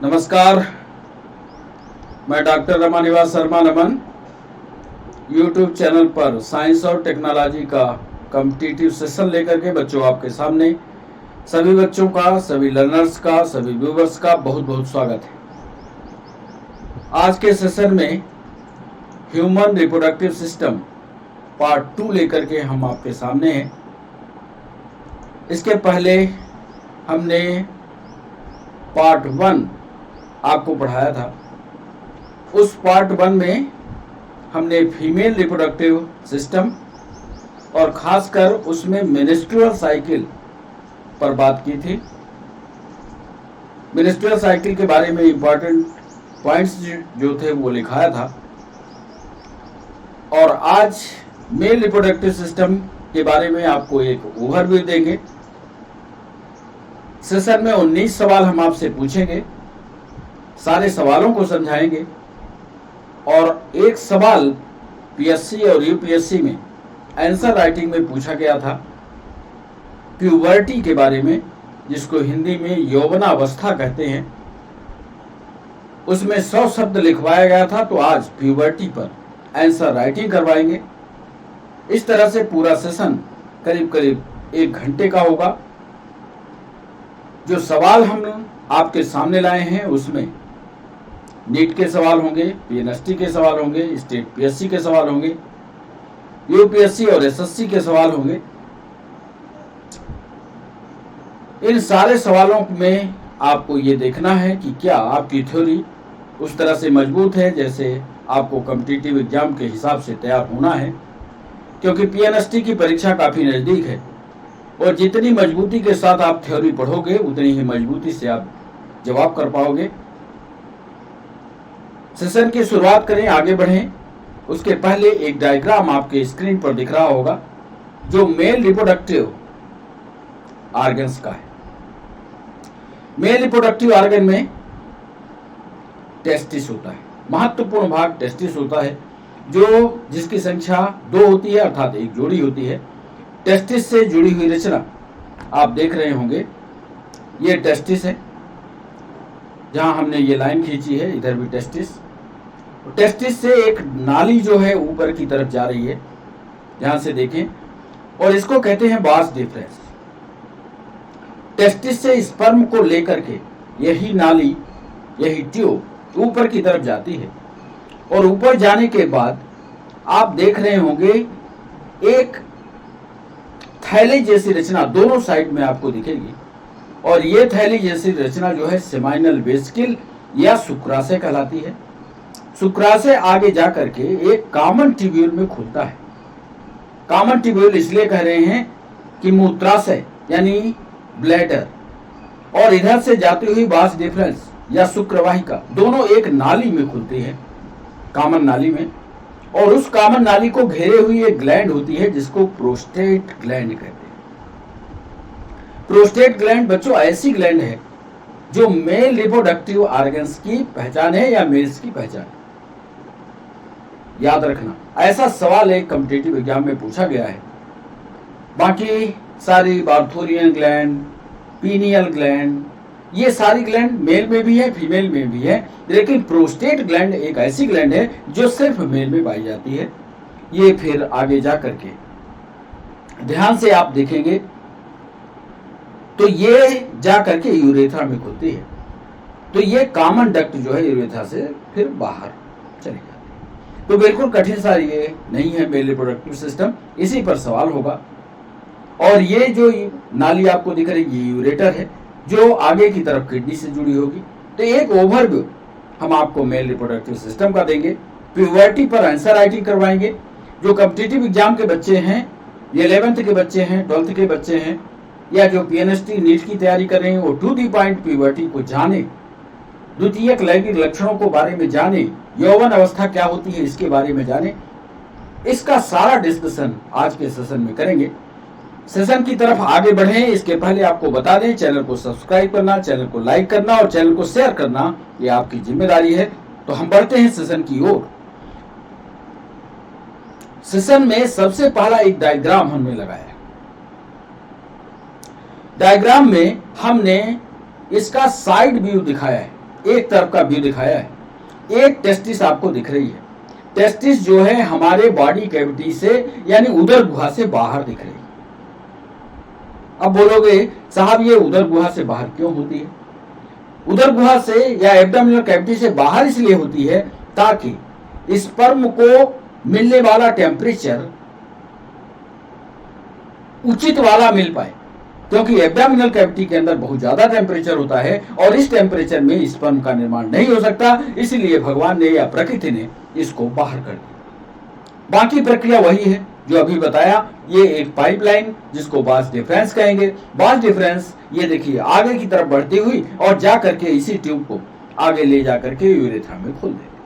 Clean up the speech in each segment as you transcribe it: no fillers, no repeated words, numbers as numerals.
नमस्कार, मैं डॉक्टर रमानिवास शर्मा नमन YouTube channel पर साइंस और टेक्नोलॉजी का कॉम्पिटिटिव सेशन लेकर के बच्चों आपके सामने सभी बच्चों का, सभी लर्नर्स का, सभी व्यूवर्स का बहुत बहुत स्वागत है। आज के सेशन में ह्यूमन रिप्रोडक्टिव सिस्टम पार्ट 2 लेकर के हम आपके सामने हैं। इसके पहले हमने पार्ट 1 आपको पढ़ाया था। उस पार्ट 1 में हमने फीमेल रिप्रोडक्टिव सिस्टम और खासकर उसमें मेंस्ट्रुअल साइकिल पर बात की थी। मेंस्ट्रुअल साइकिल के बारे में इंपॉर्टेंट पॉइंट्स जो थे वो लिखाया था। और आज मेल रिप्रोडक्टिव सिस्टम के बारे में आपको एक ओवरव्यू देंगे। सेशन में 19 सवाल हम आपसे पूछेंगे, सारे सवालों को समझाएंगे और एक सवाल पीएससी और यूपीएससी में आंसर राइटिंग में पूछा गया था प्यूबर्टी के बारे में, जिसको हिंदी में यौवनावस्था कहते हैं। उसमें 100 शब्द लिखवाया गया था, तो आज प्यूबर्टी पर आंसर राइटिंग करवाएंगे। इस तरह से पूरा सेशन करीब करीब 1 घंटे का होगा। जो सवाल हम आपके सामने लाए हैं उसमें नीट के सवाल होंगे, पीएनएसटी के सवाल होंगे, स्टेट पीएससी के सवाल होंगे, यूपीएससी और एसएससी के सवाल होंगे। इन सारे सवालों में आपको ये देखना है कि क्या आपकी थ्योरी उस तरह से मजबूत है जैसे आपको कॉम्पिटिटिव एग्जाम के हिसाब से तैयार होना है, क्योंकि पीएनएसटी की परीक्षा काफी नजदीक है और जितनी मजबूती के साथ आप थ्योरी पढ़ोगे उतनी ही मजबूती से आप जवाब कर पाओगे। सेशन की शुरुआत करें, आगे बढ़ें। उसके पहले एक डायग्राम आपके स्क्रीन पर दिख रहा होगा जो मेल रिप्रोडक्टिव ऑर्गन्स का है। मेल रिप्रोडक्टिव ऑर्गन में टेस्टिस होता है, महत्वपूर्ण भाग टेस्टिस होता है, जो जिसकी संख्या 2 होती है, अर्थात एक जोड़ी होती है। टेस्टिस से जुड़ी हुई रचना आप देख रहे होंगे, ये टेस्टिस है। जहां हमने ये लाइन खींची है इधर भी टेस्टिस। टेस्टिस से एक नाली जो है ऊपर की तरफ जा रही है, ध्यान से देखें, और इसको कहते हैं बास डिफरेंस। टेस्टिस से स्पर्म को लेकर के यही नाली, यही ट्यूब ऊपर की तरफ जाती है और ऊपर जाने के बाद आप देख रहे होंगे एक थैली जैसी रचना दोनों साइड में आपको दिखेगी, और ये थैली जैसी रचना जो है सेमाइनल वेसिकल या शुक्राशय कहलाती है। शुक्राशय आगे जाकर के एक कॉमन ट्यूब्यूल में खुलता है। कॉमन ट्यूब्यूल इसलिए कह रहे हैं कि मूत्राशय यानी ब्लैडर और इधर से जाती हुई वास डिफरेंस या शुक्रवाहिका दोनों एक नाली में खुलती है, कॉमन नाली में, और उस कॉमन नाली को घेरे हुई एक ग्लैंड होती है जिसको प्रोस्टेट ग्लैंड कहते हैं। प्रोस्टेट ग्लैंड बच्चों ऐसी ग्लैंड है जो मेल रिप्रोडक्टिव ऑर्गन्स की पहचान है या मेल्स की पहचान है। याद रखना, ऐसा सवाल एक कॉम्पिटिटिव एग्जाम में पूछा गया है। बाकी सारी बार्थोरियन ग्लैंड, पीनियल ग्लैंड, ये सारी ग्लैंड मेल में भी है, फीमेल में भी है, लेकिन प्रोस्टेट ग्लैंड एक ऐसी ग्लैंड है जो सिर्फ मेल में पाई जाती है। ये फिर आगे जा करके ध्यान से आप देखेंगे तो ये जा करके यूरेथ्रा में खुलती है, तो ये कॉमन डक्ट जो है यूरेथ्रा से फिर बाहर चली जाती है। तो बिल्कुल कठिन सा ये नहीं है मेल रिप्रोडक्टिव सिस्टम, इसी पर सवाल होगा। और ये जो नाली आपको दिख रही है ये यूरेटर है जो आगे की तरफ किडनी से जुड़ी होगी। तो एक ओवरव्यू हम आपको मेल रिप्रोडक्टिव सिस्टम का देंगे। प्यूबर्टी पर आंसर राइटिंग करवाएंगे। जो कॉम्पिटिटिव एग्जाम के बच्चे हैं, ये 11th के बच्चे हैं, 12th के बच्चे हैं, या जो पीएनएसटी नीट की तैयारी कर रहे हैं, वो टू दी पॉइंट प्यूबर्टी को जाने, द्वितीयक लैंगिक लक्षणों को बारे में जाने, यौवन अवस्था क्या होती है इसके बारे में जाने। इसका सारा डिस्कशन आज के सेशन में करेंगे। सेशन की तरफ आगे बढ़ें इसके पहले आपको बता दें, चैनल को सब्सक्राइब करना, चैनल को लाइक करना और चैनल को शेयर करना ये आपकी जिम्मेदारी है। तो हम बढ़ते हैं सेशन की ओर। सेशन में सबसे पहला एक डायग्राम हमने लगाया। डायग्राम में हमने इसका साइड व्यू दिखाया है। एक तरफ का व्यू दिखाया है। एक टेस्टिस आपको दिख रही है। टेस्टिस जो है हमारे बॉडी कैविटी से यानी उदर गुहा से बाहर दिख रही है। अब बोलोगे साहब ये उदर गुहा से बाहर क्यों होती है? उदर गुहा से या एब्डोमिनल कैविटी से बाहर इसलिए होती है ताकि स्पर्म को मिलने वाला टेम्परेचर उचित वाला मिल पाए, क्योंकि एब्डोमिनल कैविटी के अंदर बहुत ज्यादा टेम्परेचर होता है और इस टेम्परेचर में स्पर्म का निर्माण नहीं हो सकता, इसलिए भगवान ने या प्रकृति ने इसको बाहर कर दिया। बाकी प्रक्रिया वही है जो अभी बताया। ये एक पाइपलाइन जिसको बास डिफरेंस कहेंगे। बास डिफरेंस ये देखिए आगे की तरफ बढ़ती हुई और जा करके इसी ट्यूब को आगे ले जा करके यूरेथ्रा में खोल देती है।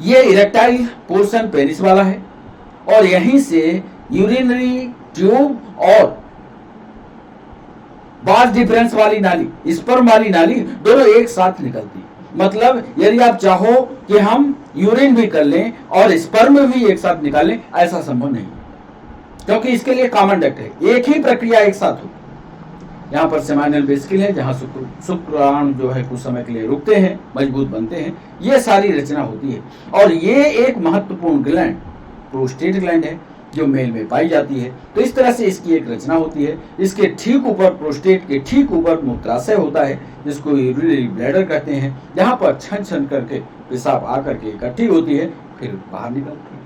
ये इरेक्टाइल पोर्शन पेनिस वाला है और यहीं से यूरिनरी ट्यूब और बास डिफरेंस वाली नाली, स्पर्म वाली नाली दोनों एक साथ निकलती है। मतलब यदि आप चाहो कि हम यूरिन भी कर लें और स्पर्म भी एक साथ निकाल लें, ऐसा संभव नहीं, क्योंकि इसके लिए कॉमन डक्ट है, एक ही प्रक्रिया एक साथ हो। यहाँ पर सेमाइनल वेसिकल है जहाँ शुक्राणु जो है कुछ समय के लिए रुकते हैं, मजबूत बनते हैं, ये सारी रचना होती है। और ये एक महत्वपूर्ण ग्लैंड प्रोस्टेट ग्लैंड है जो मेल में पाई जाती है। तो इस तरह से इसकी एक रचना होती है। इसके ठीक ऊपर प्रोस्टेट के ठीक ऊपर मूत्राशय होता है जिसको यूरिनरी ब्लैडर कहते हैं, जहां पर छन छन करके पेशाब आकर के इकट्ठी होती है फिर बाहर निकलती है।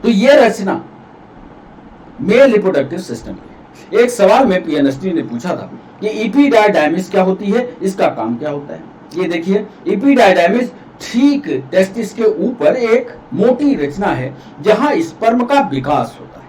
तो ये रचना मेल रिप्रोडक्टिव सिस्टम की। एक सवाल में पीएनएसटी ने पूछा था कि इपिडायडाइमिस क्या होती है, इसका काम क्या होता है। ये देखिए इपिडायडाइमिस ठीक टेस्टिस के ऊपर एक मोटी रचना है जहां स्पर्म का विकास होता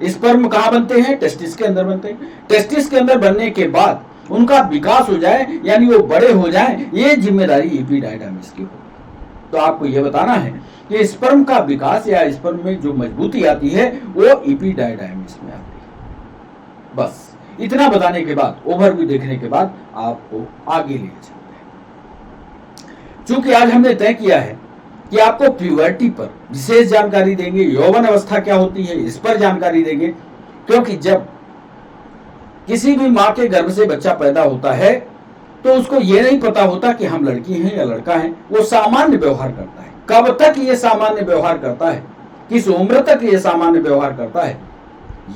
है। स्पर्म कहां बनते हैं? टेस्टिस के अंदर बनते हैं। टेस्टिस के अंदर बनने के बाद उनका विकास हो जाए यानी वो बड़े हो जाएं, ये जिम्मेदारी इपिडायडाइमिस की होगी। तो आपको ये बताना है कि स्पर्म का विकास या स्पर्म में जो मजबूती आती है वो इपिडायडाइमिस में आती है। बस इतना बताने के बाद, ओवरव्यू देखने के बाद आपको आगे ले चलते हैं। चूंकि आज हमने तय किया है कि आपको प्यूबर्टी पर विशेष जानकारी देंगे, यौवन अवस्था क्या होती है इस पर जानकारी देंगे, क्योंकि जब किसी भी माँ के गर्भ से बच्चा पैदा होता है तो उसको ये नहीं पता होता कि हम लड़की हैं या लड़का हैं। वो सामान्य व्यवहार करता है। कब तक ये सामान्य व्यवहार करता है, किस उम्र तक ये सामान्य व्यवहार करता है,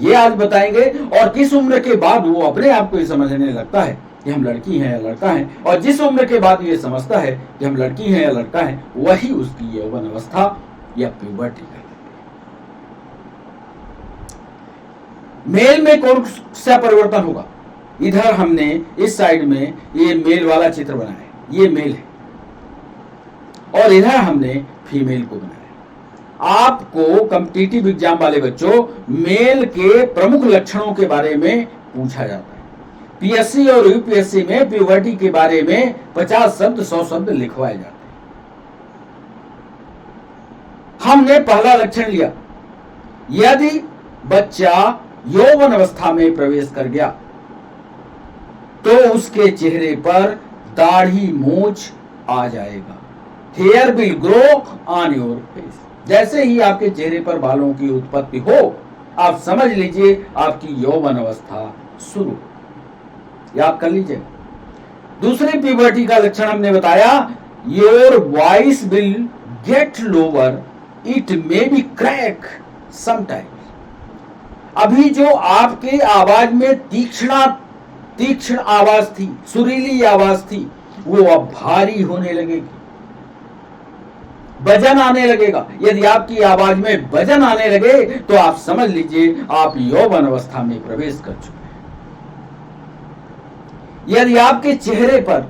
ये आज बताएंगे। और किस उम्र के बाद वो अपने आप को ये समझने लगता है कि हम लड़की हैं या लड़का हैं, और जिस उम्र के बाद ये समझता है कि हम लड़की हैं या लड़का हैं, वही उसकी यौवन अवस्था या प्यूबर्टी कहलाती है। मेल में कौन सा परिवर्तन होगा? इधर हमने इस साइड में ये मेल वाला चित्र बनाया है, ये मेल है, और इधर हमने फीमेल को बनाया है। आपको कॉम्पिटिटिव एग्जाम वाले बच्चों मेल के प्रमुख लक्षणों के बारे में पूछा जाता है। पीएससी और यूपीएससी में प्यूबर्टी के बारे में 50 शब्द 100 शब्द लिखवाए जाते हैं। हमने पहला लक्षण लिया, यदि बच्चा यौवन अवस्था में प्रवेश कर गया तो उसके चेहरे पर दाढ़ी मूंछ आ जाएगा। Hair will grow on your face. जैसे ही आपके चेहरे पर बालों की उत्पत्ति हो, आप समझ लीजिए आपकी यौवन अवस्था शुरू। याद कर लीजिए। दूसरे प्यूबर्टी का लक्षण हमने बताया, your voice will get lower, it may be crack sometimes. अभी जो आपके आवाज में तीक्ष्ण आवाज थी, सुरीली आवाज थी, वो अब भारी होने लगेगी, वजन आने लगेगा। यदि आपकी आवाज में वजन आने लगे तो आप समझ लीजिए आप यौवन अवस्था में प्रवेश कर चुके हैं। यदि आपके चेहरे पर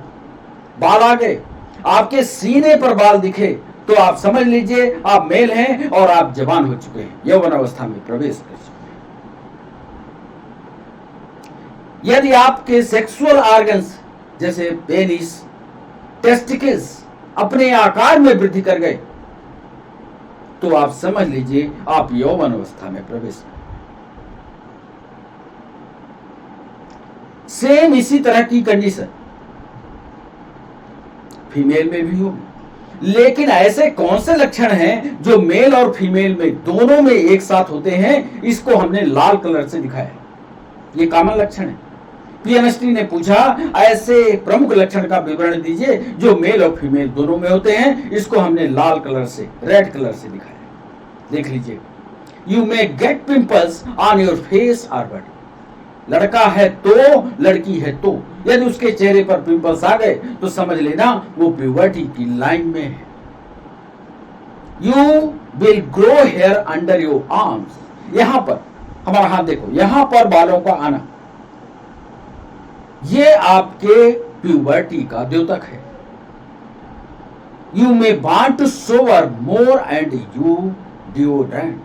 बाल आ गए, आपके सीने पर बाल दिखे, तो आप समझ लीजिए आप मेल हैं और आप जवान हो चुके हैं, यौवन अवस्था में प्रवेश कर चुके हैं। यदि आपके सेक्सुअल ऑर्गन्स जैसे पेनिस, टेस्टिकल्स अपने आकार में वृद्धि कर गए, तो आप समझ लीजिए आप यौवन अवस्था में प्रवेश कर। सेम इसी तरह की कंडीशन फीमेल में भी होगी, लेकिन ऐसे कौन से लक्षण हैं जो मेल और फीमेल में दोनों में एक साथ होते हैं? इसको हमने लाल कलर से दिखाया है। ये कॉमन लक्षण है। पीएमएसटी ने पूछा ऐसे प्रमुख लक्षण का विवरण दीजिए जो मेल और फीमेल दोनों में होते हैं। इसको हमने लाल कलर से, रेड कलर से दिखाया, देख लीजिए। You may gate pimples on your face और बॉडी। लड़का है तो, लड़की है तो, यदि उसके चेहरे पर पिंपल्स आ गए तो समझ लेना वो प्यूबर्टी की लाइन में है। You will grow hair under your arms. यहां पर हमारा हाथ देखो, यहां पर बालों का आना, ये आपके प्यूबर्टी का द्योतक है। You may want to shower more and use deodorant.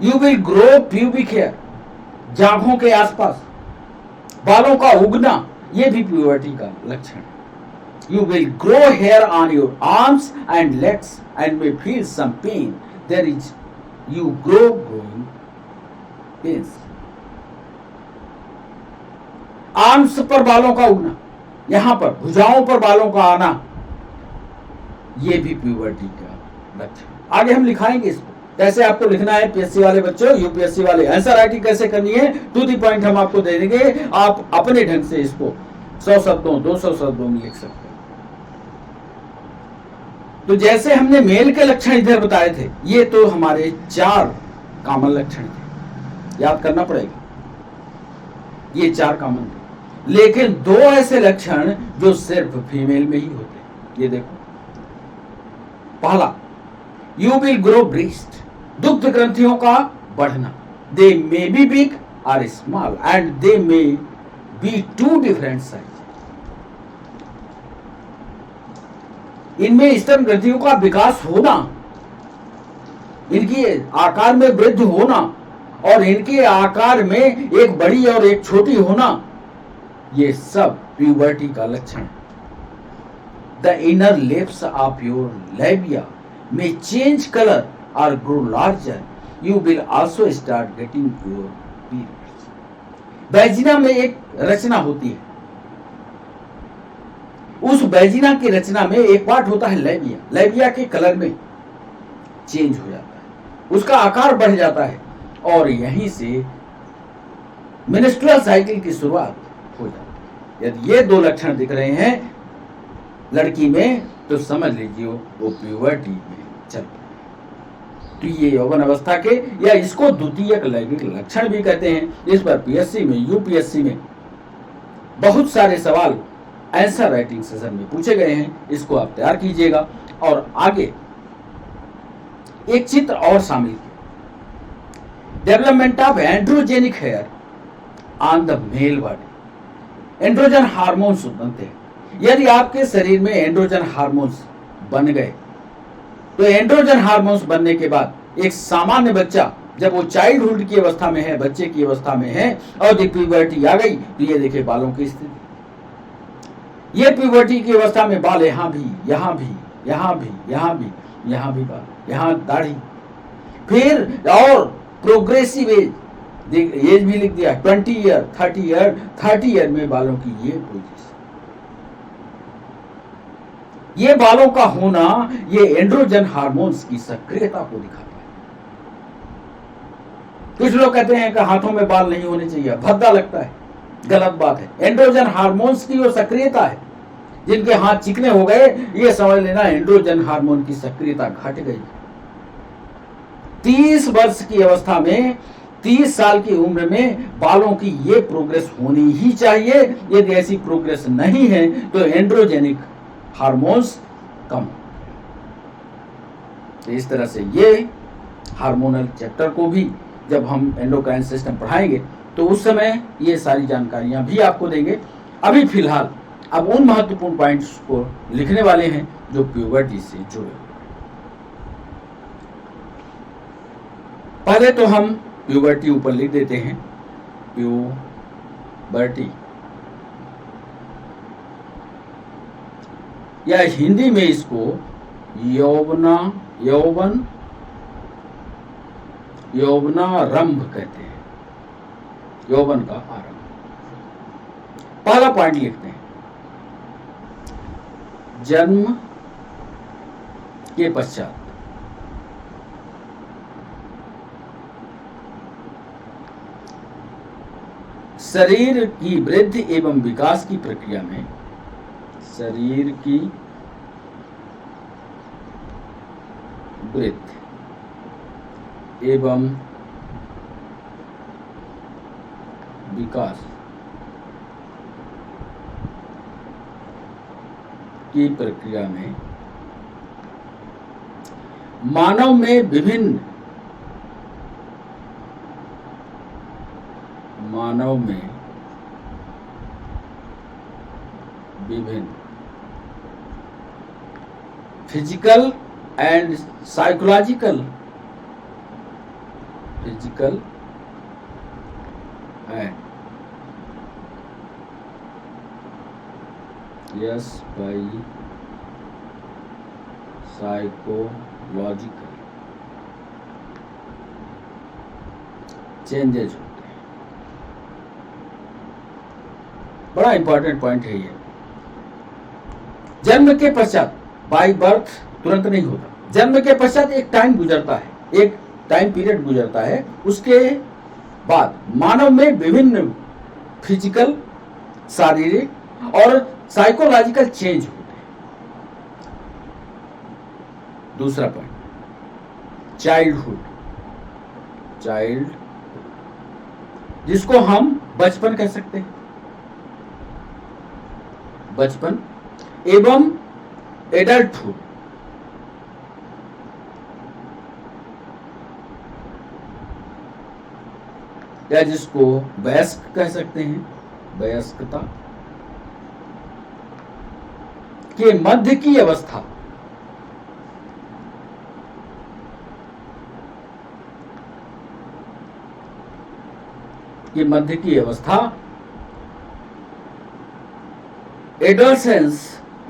You will grow pubic hair. जांघों के आसपास बालों का उगना, यह भी प्यूबर्टी का लक्षण है। You will grow hair on your arms and legs and may feel some pain. There is you grow growing pains. Arms पर बालों का उगना, यहां पर भुजाओं पर बालों का आना, यह भी प्यूबर्टी का लक्षण। आगे हम लिखाएंगे इसको कैसे आपको लिखना है। पीएससी वाले बच्चों, यूपीएससी वाले आंसर राइटिंग कैसे करनी है, टू द पॉइंट हम आपको दे देंगे। आप अपने ढंग से इसको 100 शब्दों 200 शब्दों में लिख सकते हैं। तो जैसे हमने मेल के लक्षण इधर बताए थे, ये तो हमारे 4 कॉमन लक्षण थे, याद करना पड़ेगा। ये 4 कॉमन थे, लेकिन 2 ऐसे लक्षण जो सिर्फ फीमेल में ही होते हैं। ये देखो, पहला यू विल ग्रो ब्रेस्ट, दुग्ध ग्रंथियों का बढ़ना। दे मे बी बिग और small and they may be 2 different size. इनमें स्तन ग्रंथियों का विकास होना, इनकी आकार में वृद्धि होना और इनके आकार में एक बड़ी और एक छोटी होना, ये सब प्यूबर्टी का लक्षण। The inner lips of your लेबिया may change color or grow larger. You will also start getting your periods. वैजिना में एक रचना होती है, उस वैजिना की रचना में एक पार्ट होता है लेबिया। लेबिया के कलर में चेंज हो जाता है, उसका आकार बढ़ जाता है और यहीं से मेंस्ट्रुअल साइकिल की शुरुआत हो जाती है। यदि ये 2 लक्षण दिख रहे हैं लड़की में तो समझ लीजिए वो प्यूबर्टी में चल रही है। तो ये यौवन अवस्था के या इसको द्वितीयक लैंगिक लक्षण भी कहते हैं। इस पर पीएससी में, यूपीएससी में बहुत सारे सवाल आंसर राइटिंग सेशन में पूछे गए हैं। इसको आप तैयार कीजिएगा और आगे एक चित्र और शामिल किया। Development of androgenic hair on the male body. Androgen hormones बनते हैं। यदि आपके शरीर में एंड्रोजन हार्मोन्स बन गए तो एंड्रोजन हार्मोन्स बनने के बाद एक सामान्य बच्चा जब वो चाइल्डहुड की अवस्था में है, बच्चे की अवस्था में है और प्यूबर्टी आ गई तो ये देखिए बालों की स्थिति। ये प्यूबर्टी की अवस्था में बाल यहां भी, यहां भी, यहां भी, यहां भी, यहां भी बाल, यहां दाढ़ी, फिर और प्रोग्रेसिव एज भी लिख दिया 20 ईयर, 30 ईयर में बालों की ये पोजीशन। ये बालों का होना ये एंड्रोजन हार्मोन्स की सक्रियता को दिखाता है। कुछ लोग कहते हैं कि हाथों में बाल नहीं होने चाहिए, भद्दा लगता है, गलत बात है। एंड्रोजन हार्मोन्स की वो सक्रियता है। जिनके हाथ चिकने हो गए ये समझ लेना एंड्रोजन हार्मोन की सक्रियता घट गई। 30 वर्ष की अवस्था में, 30 साल की उम्र में बालों की ये प्रोग्रेस होनी ही चाहिए। यदि ऐसी प्रोग्रेस नहीं है तो एंड्रोजेनिक हार्मोन्स कम। तो इस तरह से ये हार्मोनल चैप्टर को भी जब हम एंडोक्राइन सिस्टम पढ़ाएंगे तो उस समय ये सारी जानकारियां भी आपको देंगे। अभी फिलहाल अब उन महत्वपूर्ण पॉइंट्स को लिखने वाले हैं जो प्यूबर्टी से जुड़े। पहले तो हम प्यूबर्टी ऊपर लिख देते हैं, प्यूबर्टी, या हिंदी में इसको यौवनारंभ कहते हैं, यौवन का आरंभ। पहला पॉइंट लिखते हैं, जन्म के पश्चात शरीर की वृद्धि एवं विकास की प्रक्रिया में शरीर की वृद्धि एवं विकास की प्रक्रिया में मानव में विभिन्न physical and psychological and psychological changes होते हैं। बड़ा इंपॉर्टेंट पॉइंट है ये। जन्म के पश्चात, बाय बर्थ तुरंत नहीं होता, जन्म के पश्चात एक टाइम गुजरता है, एक टाइम पीरियड गुजरता है। उसके बाद मानव में विभिन्न फिजिकल, शारीरिक और साइकोलॉजिकल चेंज होते हैं। दूसरा पॉइंट, चाइल्डहुड, जिसको हम बचपन कह सकते हैं, बचपन एवं एडल्टहुड, या जिसको वयस्क कह सकते हैं, वयस्कता के मध्य की अवस्था, एडोलसेंस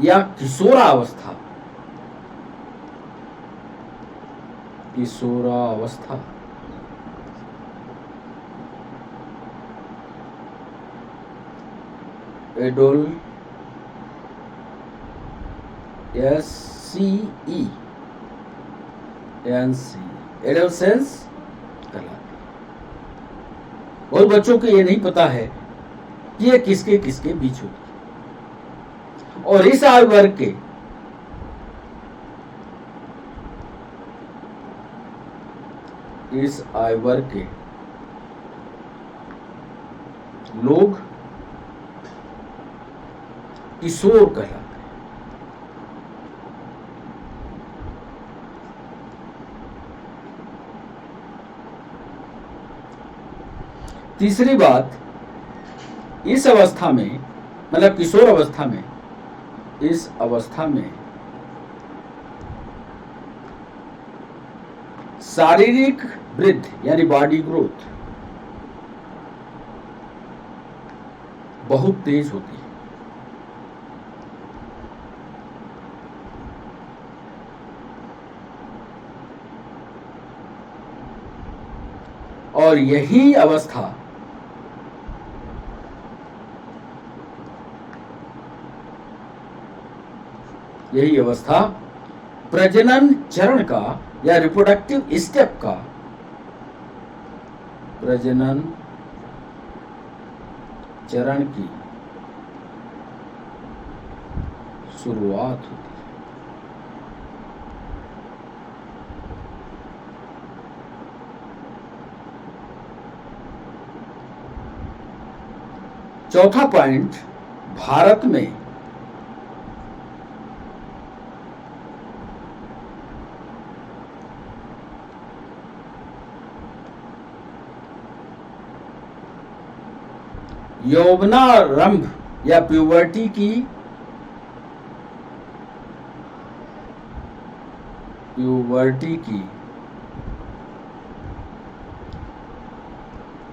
या किशोरावस्था, एडोलसेंस कहलाती है। बहुत बच्चों को ये नहीं पता है कि ये किसके किसके बीच होती है। और इस आयु वर्ग के लोग किशोर कहलाते हैं। तीसरी बात, इस अवस्था में, मतलब किशोर अवस्था में, इस अवस्था में शारीरिक वृद्धि यानी बॉडी ग्रोथ बहुत तेज होती है। और यही अवस्था प्रजनन चरण का या रिप्रोडक्टिव स्टेप का, प्रजनन चरण की शुरुआत होती है। चौथा पॉइंट, भारत में यौवनारंभ या प्यूबर्टी की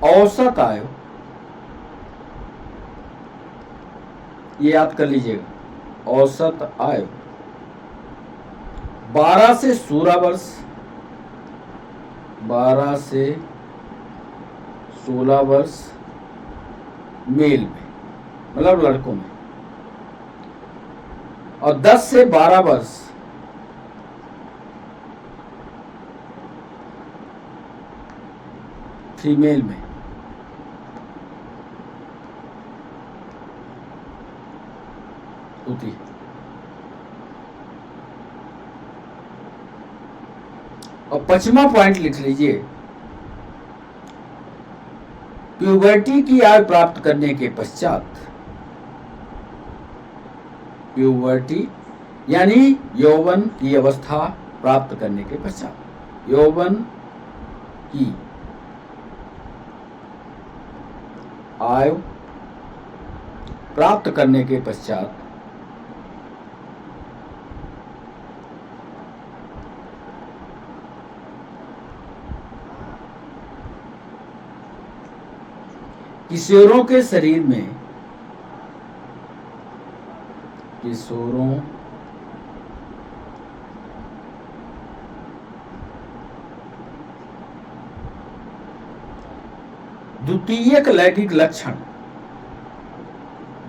औसत आयु, ये याद कर लीजिएगा, औसत आयु 12 से 16 वर्ष, 12 से 16 वर्ष मेल में, मतलब लड़कों में, और 10 से 12 वर्ष फीमेल में। होती है। और 5वां पॉइंट लिख लीजिए, प्यूबर्टी की आयु प्राप्त करने के पश्चात, प्यूबर्टी यानी यौवन की अवस्था प्राप्त करने के पश्चात, यौवन की आयु प्राप्त करने के पश्चात किशोरों के शरीर में, किशोरों द्वितीयक लैंगिक लक्षण,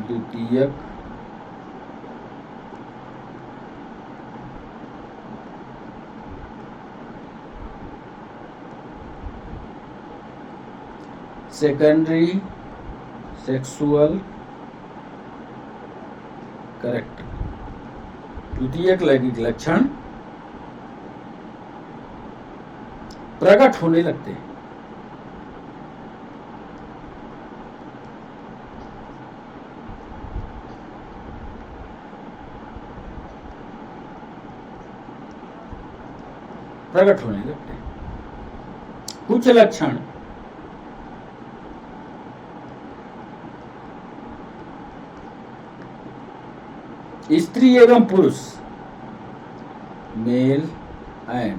द्वितीयक सेकेंडरी सेक्सुअल कैरेक्टर, द्वितीयक लैंगिक लक्षण प्रकट होने लगते हैं। प्रकट होने लगते हैं। कुछ लक्षण स्त्री एवं पुरुष, मेल एंड,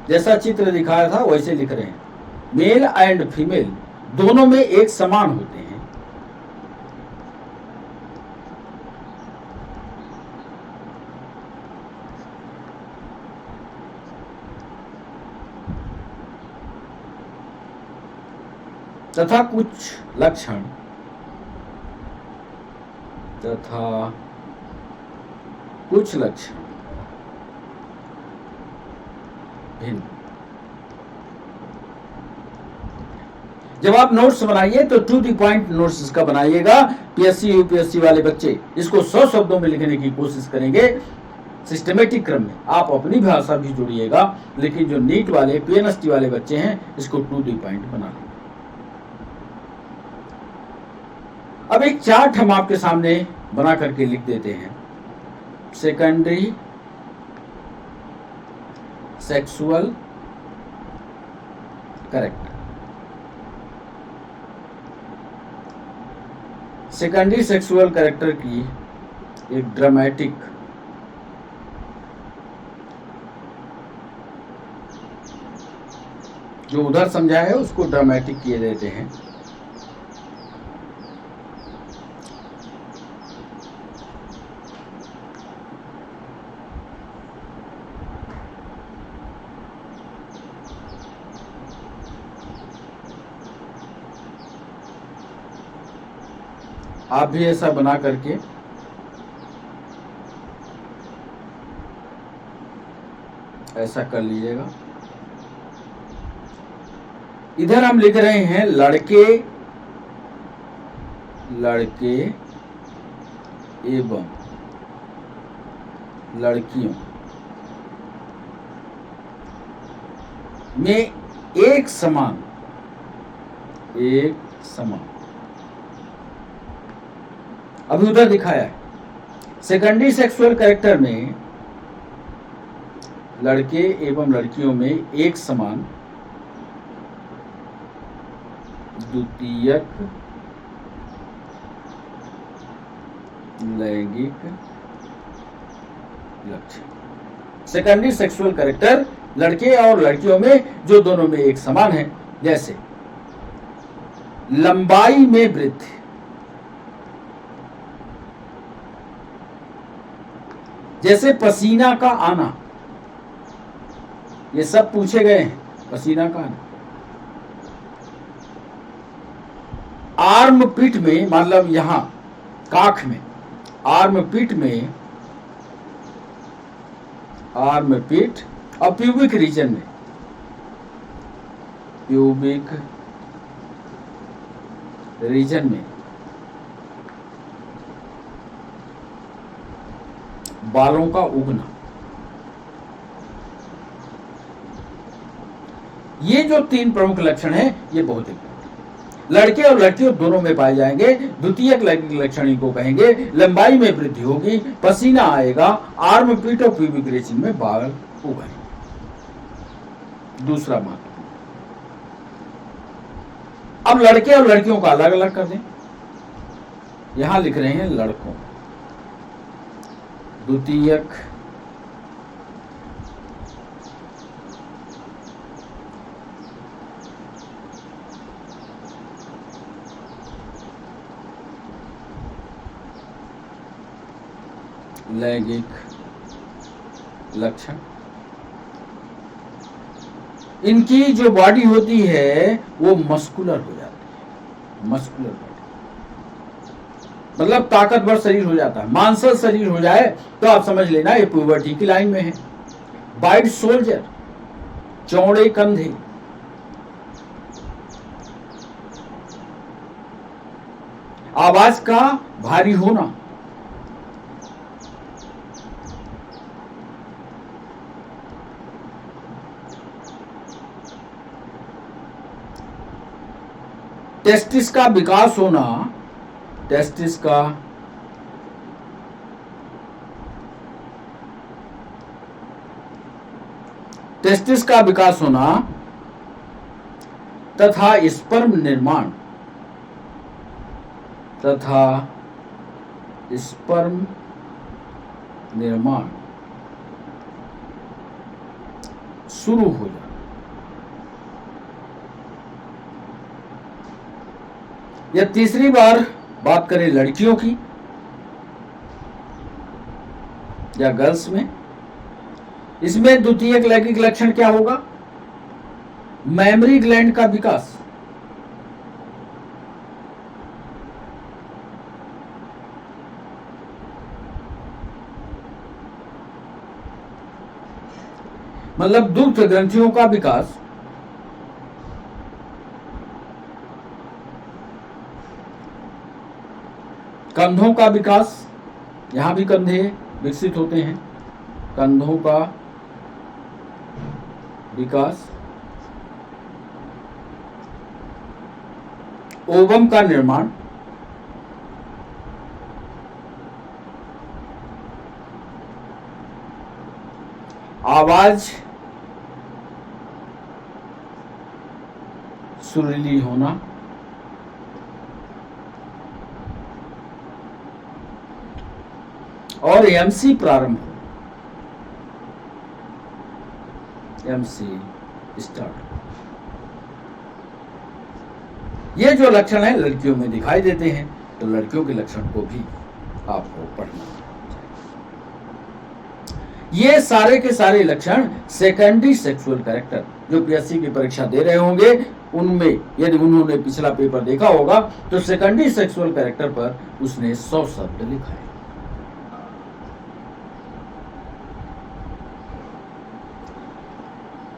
जैसा चित्र दिखाया था वैसे लिख रहे हैं, मेल एंड फीमेल दोनों में एक समान होते हैं। तथा कुछ लक्षण भिन्न। जब आप नोट्स बनाइए तो टू द पॉइंट नोट्स इसका बनाइएगा। पीएससी यूपीएससी वाले बच्चे इसको 100 शब्दों में लिखने की कोशिश करेंगे सिस्टमेटिक क्रम में। आप अपनी भाषा भी जोड़िएगा, लेकिन जो नीट वाले पीएनएसटी वाले बच्चे हैं इसको टू द पॉइंट बना लेंगे। अब एक चार्ट हम आपके सामने बना करके लिख देते हैं। Secondary sexual character, secondary sexual character की एक ड्रामेटिक जो उधर समझा है उसको ड्रामेटिक किए देते हैं। आप भी ऐसा बना करके ऐसा कर लीजिएगा। इधर हम लिख रहे हैं लड़के एवं लड़कियों में एक समान अभी उधर दिखाया है। सेकेंडरी सेक्सुअल कैरेक्टर में लड़के एवं लड़कियों में एक समान द्वितीयक लैंगिक लक्षण। सेकेंडरी सेक्सुअल कैरेक्टर लड़के और लड़कियों में जो दोनों में एक समान है, जैसे लंबाई में वृद्धि, जैसे पसीना का आना, ये सब पूछे गए हैं। पसीना का आना, आर्म पिट में, मतलब यहां काख में, आर्म पिट और प्यूबिक रीजन में, बालों का उगना। ये जो 3 प्रमुख लक्षण हैं, ये बहुत इंपॉर्टेंट, लड़के और लड़कियों दोनों में पाए जाएंगे। द्वितीयक लैंगिक लक्षण इनको कहेंगे। लंबाई में वृद्धि होगी, पसीना आएगा, आर्म पीट और प्यूबिक रीजन में बाल उगेंगे। दूसरा महत्व, अब लड़के और लड़कियों को अलग अलग कर दें। यहां लिख रहे हैं लड़कों, द्वितीयक लैंगिक लक्षण, इनकी जो बॉडी होती है वो मस्कुलर हो जाती है। मस्कुलर बॉडी मतलब ताकतवर शरीर हो जाता है। मांसल शरीर हो जाए तो आप समझ लेना ये प्यूबर्टी की लाइन में है। वाइड शोल्डर, चौड़े कंधे, आवाज का भारी होना, टेस्टिस का विकास होना, टेस्टिस का विकास होना तथा स्पर्म निर्माण, शुरू हो जाए। या तीसरी बार बात करें लड़कियों की या गर्ल्स में, इसमें द्वितीयक लैंगिक लक्षण क्या होगा? मेमरी ग्लैंड का विकास, मतलब दुग्ध ग्रंथियों का विकास, कंधों का विकास, यहां भी कंधे विकसित होते हैं, कंधों का विकास, ओवम का निर्माण, आवाज सुरीली होना, और एमसी प्रारंभ, एमसी स्टार्ट। ये जो लक्षण है लड़कियों में दिखाई देते हैं, तो लड़कियों के लक्षण को भी आपको पढ़ना चाहिए। ये सारे के सारे लक्षण सेकेंडरी सेक्सुअल कैरेक्टर जो पीएससी की परीक्षा दे रहे होंगे उनमें, यदि उन्होंने पिछला पेपर देखा होगा तो सेकेंडरी सेक्सुअल कैरेक्टर पर उसने 100 शब्द लिखा है।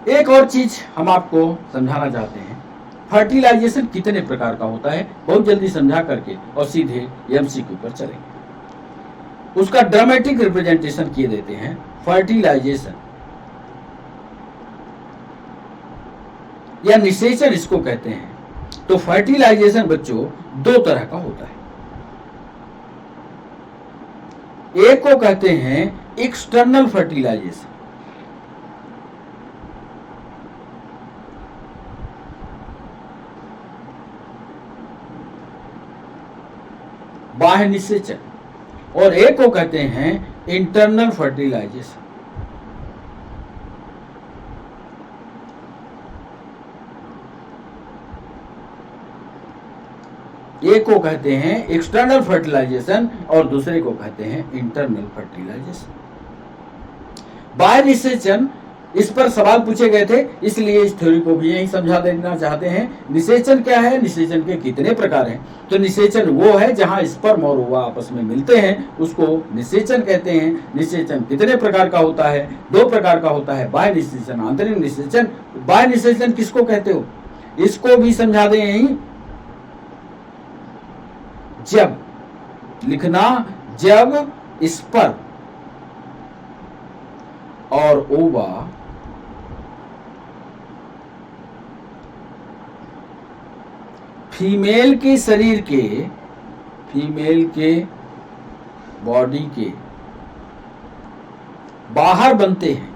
एक और चीज हम आपको समझाना चाहते हैं, फर्टिलाइजेशन कितने प्रकार का होता है, बहुत जल्दी समझा करके और सीधे एमसीक्यू पर चलेंगे। उसका ड्रामेटिक रिप्रेजेंटेशन किए देते हैं। फर्टिलाइजेशन या निषेचन इसको कहते हैं। तो फर्टिलाइजेशन बच्चों 2 तरह का होता है। एक को कहते हैं एक्सटर्नल फर्टिलाइजेशन, बाह्य निषेचन, और एक को कहते हैं इंटरनल फर्टिलाइजेशन। एक को कहते हैं एक्सटर्नल फर्टिलाइजेशन और दूसरे को कहते हैं इंटरनल फर्टिलाइजेशन। बाह्य निषेचन, इस पर सवाल पूछे गए थे, इसलिए इस थ्योरी को भी यही समझा देना चाहते हैं। निषेचन क्या है, निषेचन के कितने प्रकार हैं? तो निषेचन वो है जहां स्पर्म और ओवा आपस में मिलते हैं, उसको निषेचन कहते हैं। निषेचन कितने प्रकार का होता है? 2 प्रकार का होता है, बाह्य निषेचन, आंतरिक निषेचन। बाह्य निषेचन किसको कहते हो, इसको भी समझा दें यही। जब लिखना, जब स्पर्म और ओवा फीमेल के शरीर के, फीमेल के बॉडी के बाहर बनते हैं।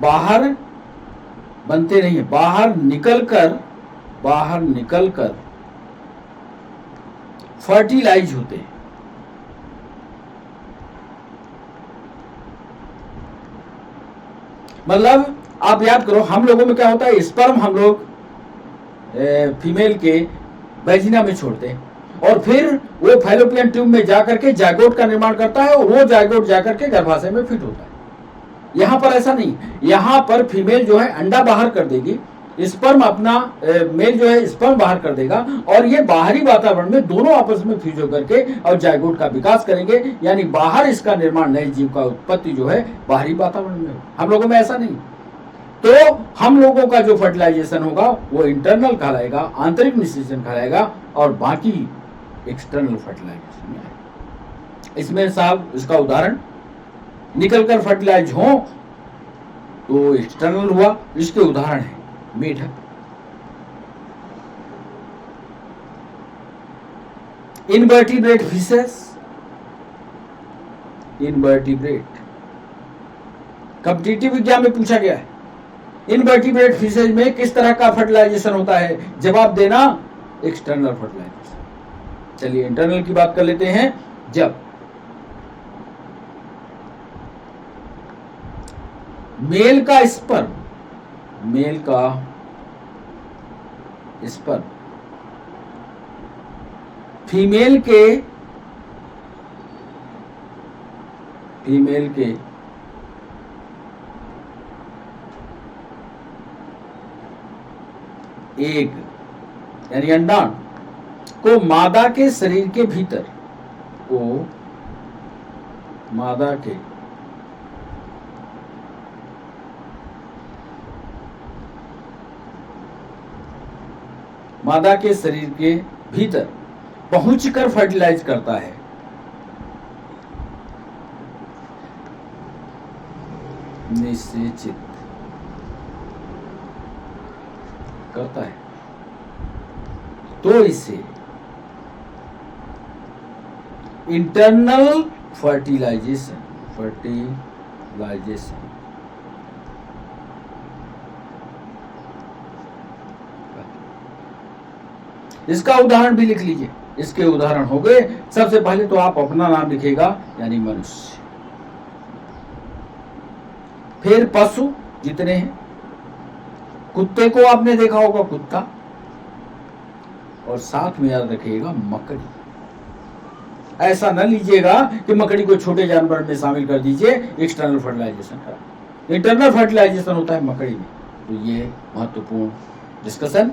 बाहर बनते नहीं है, बाहर निकलकर फर्टिलाइज होते हैं। मतलब आप याद करो, हम लोगों में क्या होता है, स्पर्म हम लोग फीमेल के वैजिना में छोड़ते हैं और फिर वो फैलोपियन ट्यूब में जाकर के जाइगोट का निर्माण करता है और वो जाइगोट जाकर के गर्भाशय में फिट होता है। यहां पर ऐसा नहीं, यहां पर फीमेल जो है अंडा बाहर कर देगी, स्पर्म अपना मेल जो है स्पर्म बाहर कर देगा और ये बाहरी वातावरण में दोनों आपस में फ्यूज होकर के और जाइगोट का विकास करेंगे, यानी बाहर इसका निर्माण, नए जीव का उत्पत्ति जो है बाहरी वातावरण में हो। हम लोगों में ऐसा नहीं। तो हम लोगों का जो फर्टिलाइजेशन होगा वो इंटरनल कहलाएगा, आंतरिक निषेचन कहलाएगा और बाकी एक्सटर्नल फर्टिलाइजेशन में आएगा। इसमें साहब इसका उदाहरण, निकलकर फर्टिलाइज हो तो एक्सटर्नल हुआ, इसके उदाहरण है मेढक, invertebrate fishes, invertebrate competitive exam में पूछा गया है, इनवर्टिब्रेट फिशेज में किस तरह का फर्टिलाइजेशन होता है, जवाब देना एक्सटर्नल फर्टिलाइजेशन। चलिए इंटरनल की बात कर लेते हैं। जब मेल का स्पर्म फीमेल के एग यानी अंडाणु को मादा के शरीर के भीतर, मादा के शरीर के भीतर पहुंचकर फर्टिलाइज करता है। निषेचित करता है तो इसे इंटरनल फर्टिलाइजेशन इसका उदाहरण भी लिख लीजिए। इसके उदाहरण हो गए, सबसे पहले तो आप अपना नाम लिखेगा यानी मनुष्य, फिर पशु जितने हैं, कुत्ते को आपने देखा होगा कुत्ता, और साथ में याद रखिएगा मकड़ी। ऐसा न लीजिएगा कि मकड़ी को छोटे जानवर में शामिल कर दीजिए, एक्सटर्नल फर्टिलाइजेशन का। इंटरनल फर्टिलाइजेशन होता है मकड़ी में। तो ये महत्वपूर्ण डिस्कशन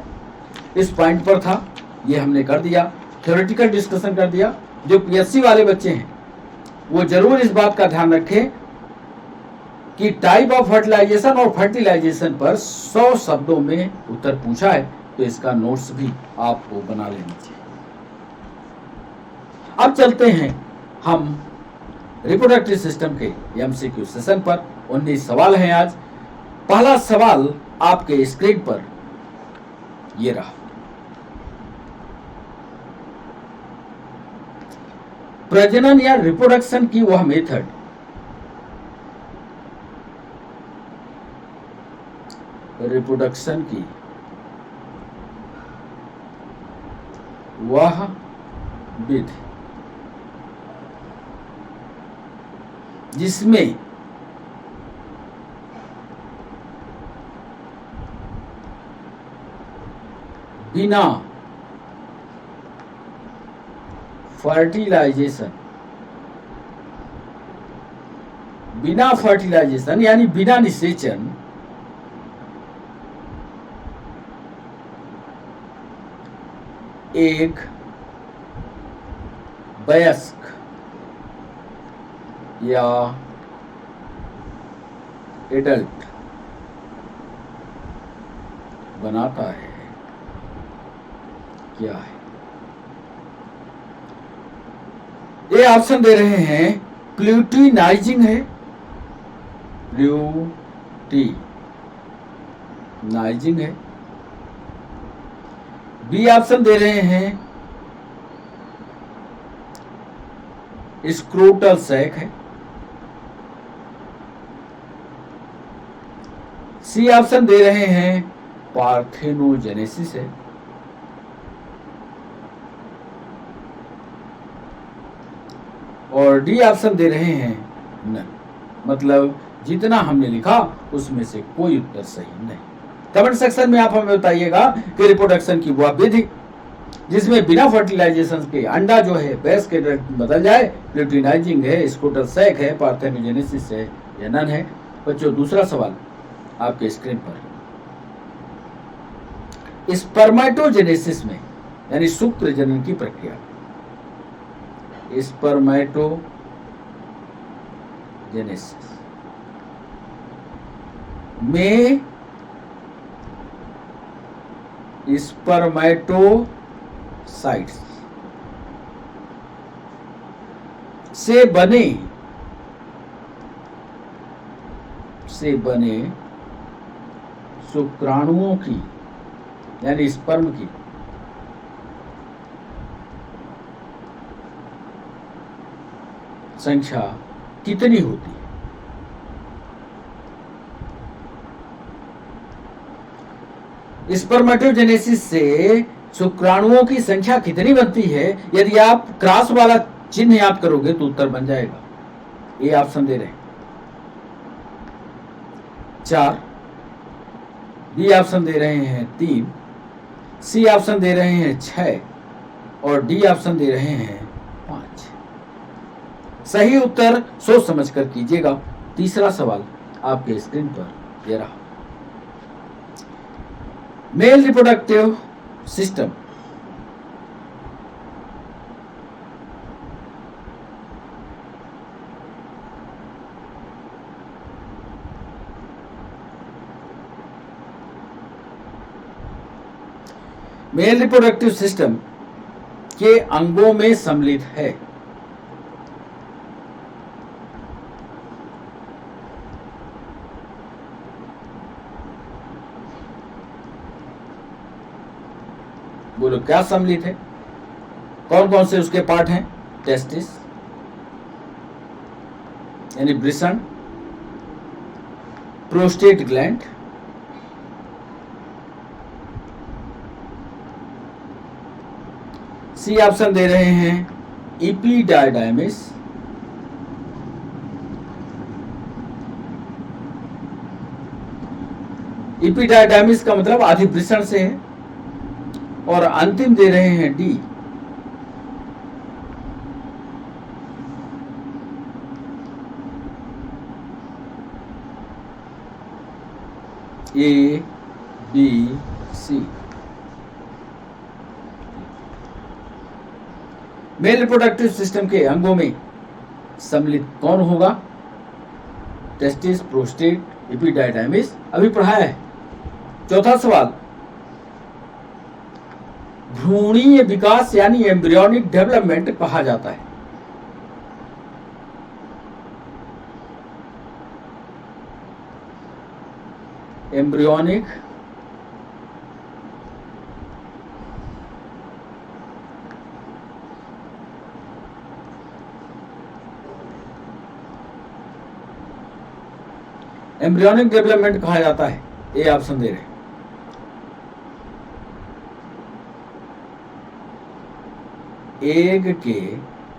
इस पॉइंट पर था, ये हमने कर दिया, थ्योरेटिकल डिस्कशन कर दिया। जो पीएससी वाले बच्चे हैं वो जरूर इस बात का ध्यान रखें कि टाइप ऑफ फर्टिलाइजेशन और फर्टिलाइजेशन पर 100 शब्दों में उत्तर पूछा है, तो इसका नोट्स भी आपको बना लेना चाहिए। अब चलते हैं हम रिप्रोडक्टिव सिस्टम के एमसीक्यू सेशन पर। 19 सवाल हैं आज। पहला सवाल आपके स्क्रीन पर ये रहा। प्रजनन या रिप्रोडक्शन की वह मेथड वह विधि जिसमें बिना फर्टिलाइजेशन यानी बिना निषेचन एक वयस्क या एडल्ट बनाता है, क्या है? ये ऑप्शन दे रहे हैं प्लूटिनाइजिंग है, प्लूटिनाइजिंग है। बी ऑप्शन दे रहे हैं स्क्रोटल सैक है। सी ऑप्शन दे रहे हैं पार्थेनोजेनेसिस है। और डी ऑप्शन दे रहे हैं न। मतलब जितना हमने लिखा उसमें से कोई उत्तर सही नहीं। कमेंट सेक्शन में आप हमें बताइएगा कि रिप्रोडक्शन की वह विधि जिसमें बिना फर्टिलाइजेशन के अंडा जो है बेस के बदल जाए, प्लूटिनाइजिंग है, स्क्रोटल सैक है, पार्थेनोजेनेसिस है या नन है। बच्चों दूसरा सवाल आपके स्क्रीन पर, स्पर्मेटोजेनेसिस में यानी शुक्र जनन की प्रक्रिया, स्पर्मेटोजेनेसिस में स्पर्मेटोसाइट्स से बने शुक्राणुओं की यानी स्पर्म की संख्या कितनी होती है? स्पर्मेटोजेनेसिस से शुक्राणुओं की संख्या कितनी बनती है? यदि आप क्रॉस वाला चिन्ह याद करोगे तो उत्तर बन जाएगा। ये ऑप्शन दे रहे हैं 4, बी ऑप्शन दे रहे हैं 3, सी ऑप्शन दे रहे हैं 6 और डी ऑप्शन दे रहे हैं 5। सही उत्तर सोच समझ कर कीजिएगा। तीसरा सवाल आपके स्क्रीन पर ये रहा, mail reproductive system mail reproductive system के अंगों में सम्मिलित है। बोलो क्या सम्मिलित है? कौन कौन से उसके पार्ट हैं? टेस्टिस यानी वृषण, प्रोस्टेट ग्लैंड, सी ऑप्शन दे रहे हैं इपिडायडाइमिस, इपिडायडाइमिस का मतलब आधिवृषण से है। और अंतिम दे रहे हैं D, A B C. Male reproductive system के अंगों में सम्मिलित कौन होगा? टेस्टिस, प्रोस्टेट, इपिडायडाइमिस अभी पढ़ाया है। चौथा सवाल, भ्रूणीय विकास यानी एम्ब्रियोनिक डेवलपमेंट कहा जाता है। एम्ब्रियोनिक एम्ब्रियोनिक डेवलपमेंट कहा जाता है। ये ऑप्शन दे रहे हैं एग के,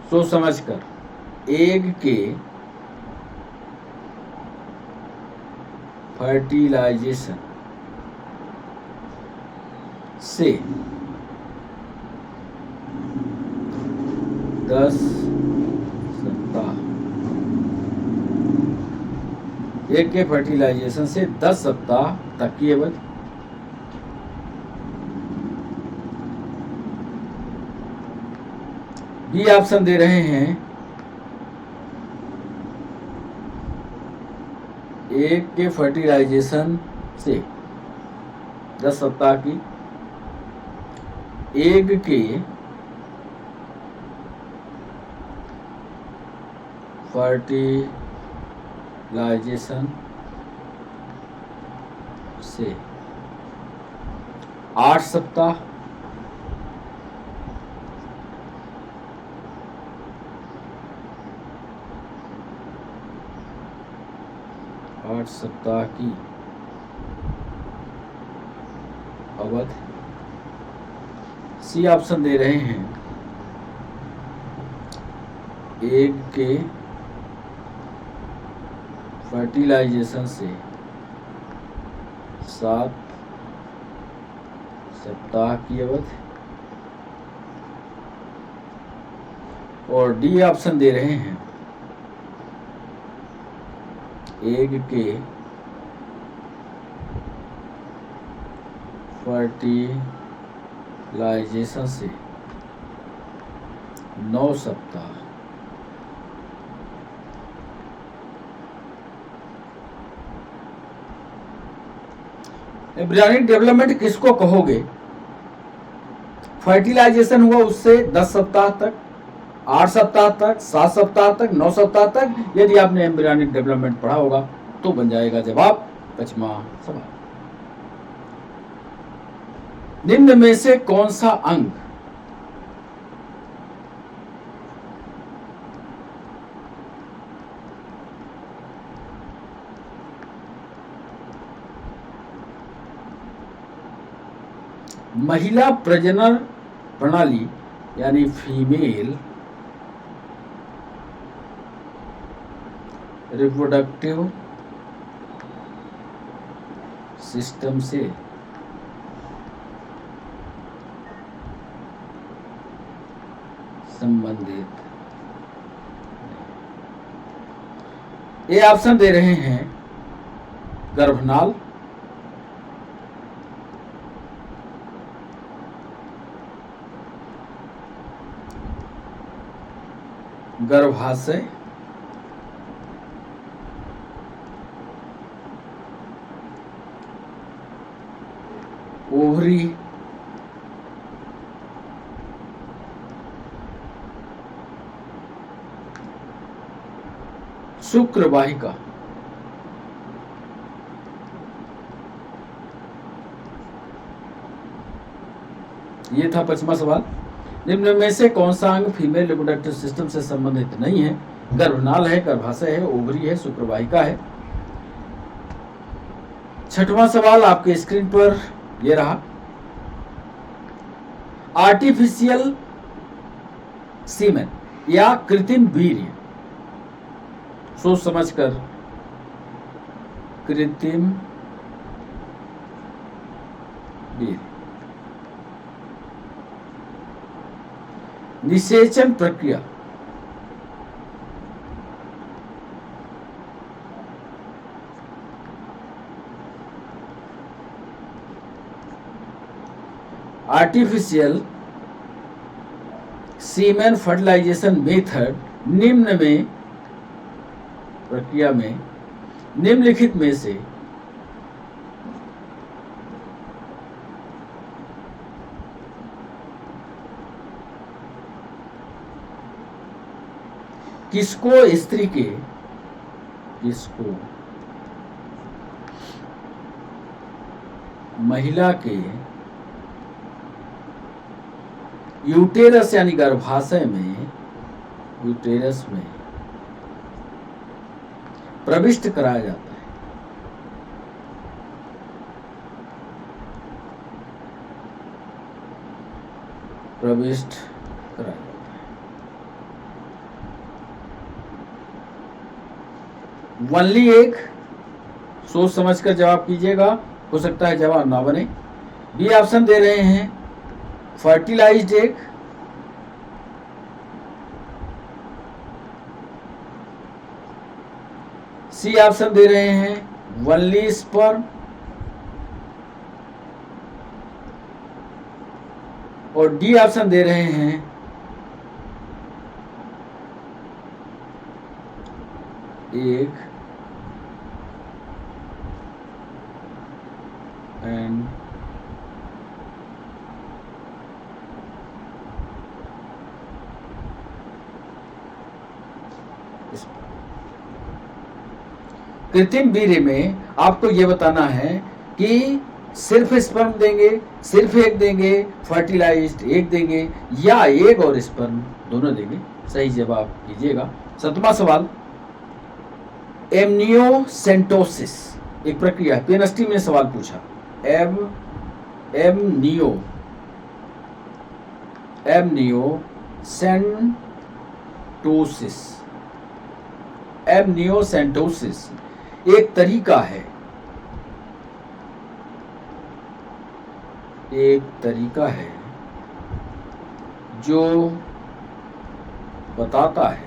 सोच समझकर, एग के फर्टिलाइजेशन से 10 सप्ताह, एग के फर्टिलाइजेशन से 10 सप्ताह तक की अवधि। बी ऑप्शन दे रहे हैं एग के फर्टिलाइजेशन से 10 सप्ताह की, एग के फर्टिलाइजेशन से 8 सप्ताह, 8 सप्ताह की अवधि। सी ऑप्शन दे रहे हैं एग के फर्टिलाइजेशन से 7 सप्ताह की अवधि, और डी ऑप्शन दे रहे हैं एग के फर्टिलाइजेशन से 9 सप्ताह। एम्ब्रियोनिक डेवलपमेंट किसको कहोगे? फर्टिलाइजेशन हुआ उससे 10 सप्ताह तक, 8 सप्ताह तक, 7 सप्ताह तक, 9 सप्ताह तक। यदि आपने एम्ब्रियोनिक डेवलपमेंट पढ़ा होगा तो बन जाएगा जवाब 5वां सवाल। निम्न में से कौन सा अंग महिला प्रजनन प्रणाली यानी फीमेल रिप्रोडक्टिव सिस्टम से संबंधित? ये ऑप्शन दे रहे हैं गर्भनाल, गर्भाशय, ओवरी, शुक्र वाहिका। ये था 5वां सवाल। निम्न में से कौन सा अंग फीमेल रिप्रोडक्टिव सिस्टम से संबंधित नहीं है? गर्भनाल है, गर्भाशय है, ओवरी है, शुक्रवाहिका है। 6वां सवाल आपके स्क्रीन पर ये रहा। आर्टिफिशियल सीमेन या कृत्रिम वीर्य, सोच समझकर, कृत्रिम वीर्य निषेचन प्रक्रिया आर्टिफिशियल सीमेन फर्टिलाइजेशन मेथड निम्न में प्रक्रिया में निम्नलिखित में से किसको महिला के यूटेरस यानी गर्भाशय में, यूटेरस में प्रविष्ट कराया जाता है? प्रविष्ट कराया जाता है। वनली एक, सोच समझकर जवाब कीजिएगा, हो सकता है जवाब ना बने। बी ऑप्शन दे रहे हैं फर्टिलाइज्ड एग, सी ऑप्शन दे रहे हैं वनली स्पर्म, और डी ऑप्शन दे रहे हैं एग एंड कृत्रिम वीर्य में आपको ये बताना है कि सिर्फ स्पर्म देंगे, सिर्फ एग देंगे, फर्टिलाइज्ड एग देंगे, या एग और स्पर्म दोनों देंगे। सही जवाब कीजिएगा। 7वां सवाल, एमनियोसेंटोसिस एक प्रक्रिया है। पीएनएसटी में सवाल पूछा, एमनियोसेंटोसिस एक तरीका है, जो बताता है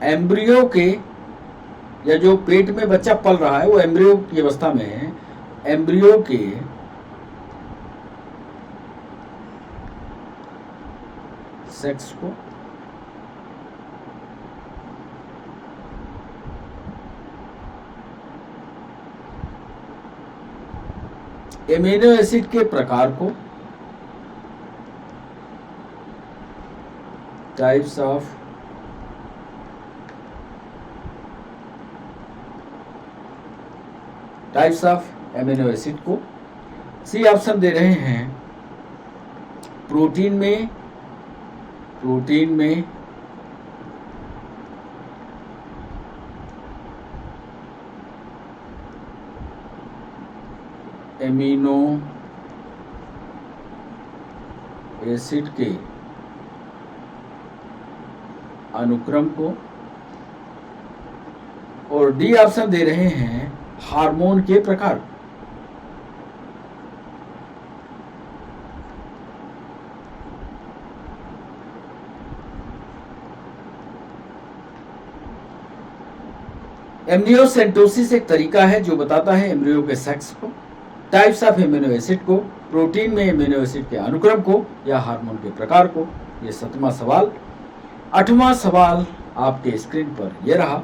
एम्ब्रियो के, या जो पेट में बच्चा पल रहा है वो एम्ब्रियो की अवस्था में है, एम्ब्रियो के सेक्स को एमिनो एसिड के प्रकार को, टाइप्स ऑफ एमिनो एसिड को। सी ऑप्शन दे रहे हैं, प्रोटीन में एमिनो एसिड के अनुक्रम को, और डी ऑप्शन दे रहे हैं हार्मोन के प्रकार। एमनियोसेंटोसिस एक तरीका है जो बताता है एम्ब्रियो के सेक्स को, टाइप्स ऑफ एमिनो एसिड को, प्रोटीन में एमिनो एसिड के अनुक्रम को, या हार्मोन के प्रकार को। ये 7वां सवाल। 8वां सवाल आपके स्क्रीन पर यह रहा,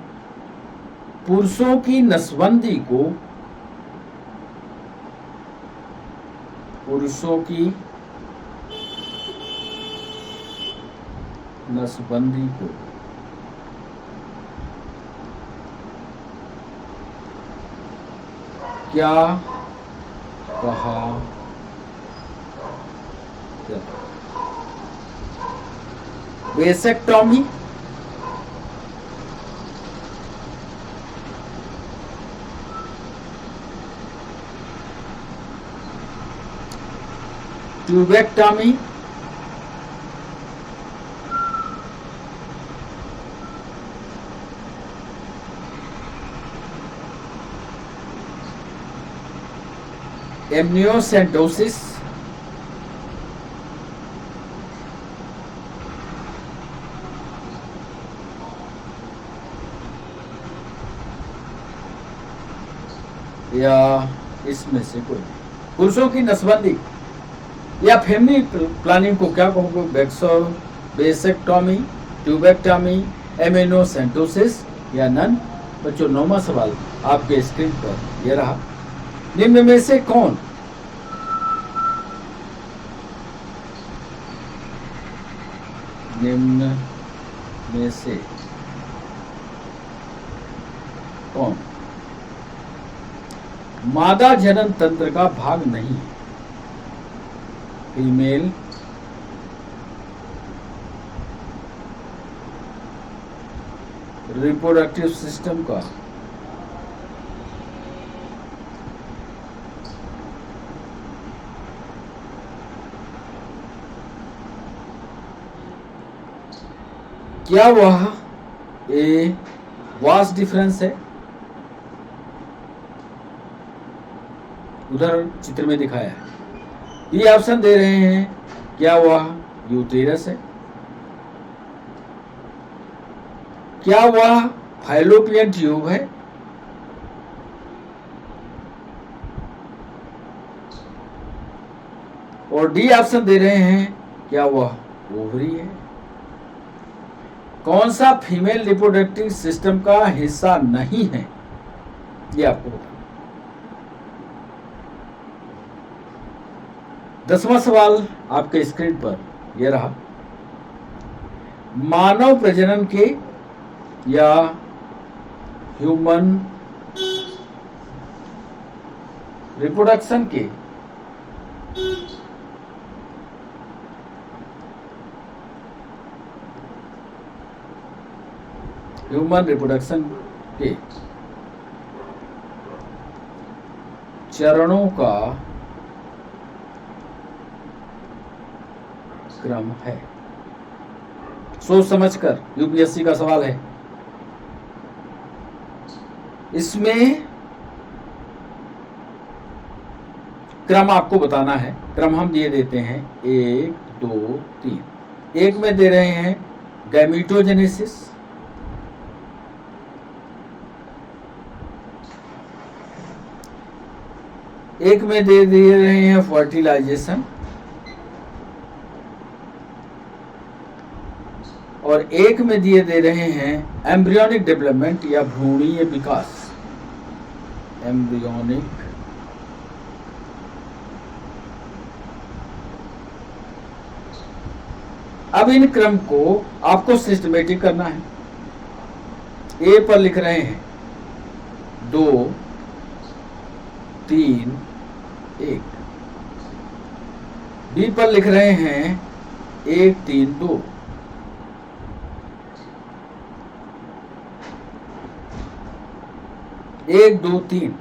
पुरुषों की नसबंदी को क्या कहा जाता है? वेसेक्टॉमी, ट्यूबेक्टॉमी, एमनियोसेंटोसिस, या इसमें से कोई। पुरुषों की नसबंदी या फैमिली प्लानिंग को क्या कहोगे? वेसेक्टॉमी, ट्यूबेक्टॉमी, एमिनोसेंटोसिस या नन। बच्चों 9वां सवाल आपके स्क्रीन पर यह रहा, निम्न में से कौन मादा जनन तंत्र का भाग नहीं है? फीमेल रिप्रोडक्टिव सिस्टम का क्या वह ए वास्ट डिफरेंस है? उधर चित्र में दिखाया है। ये ऑप्शन दे रहे हैं, क्या वह यूटेरस है? क्या वह फाइलोपियन ट्यूब है? और डी ऑप्शन दे रहे हैं, क्या वह ओवरी है? कौन सा फीमेल रिप्रोडक्टिव सिस्टम का हिस्सा नहीं है, ये आपको बताना। 10वां सवाल आपके स्क्रीन पर यह रहा, मानव प्रजनन के या ह्यूमन रिप्रोडक्शन के चरणों का क्रम है। सोच समझकर यूपीएससी का सवाल है। इसमें क्रम आपको बताना है। क्रम हम दिए देते हैं 1 2 3। एक में दे रहे हैं गैमीटोजेनेसिस, एक में दे रहे हैं फर्टिलाइजेशन, और एक में दिए दे रहे हैं एम्ब्रियोनिक डेवलपमेंट या भ्रूणीय विकास। एम्ब्रियोनिक अब इन क्रम को आपको सिस्टमेटिक करना है। ए पर लिख रहे हैं 2 3 1, बी पर लिख रहे हैं 1 3 2, एक 2 3,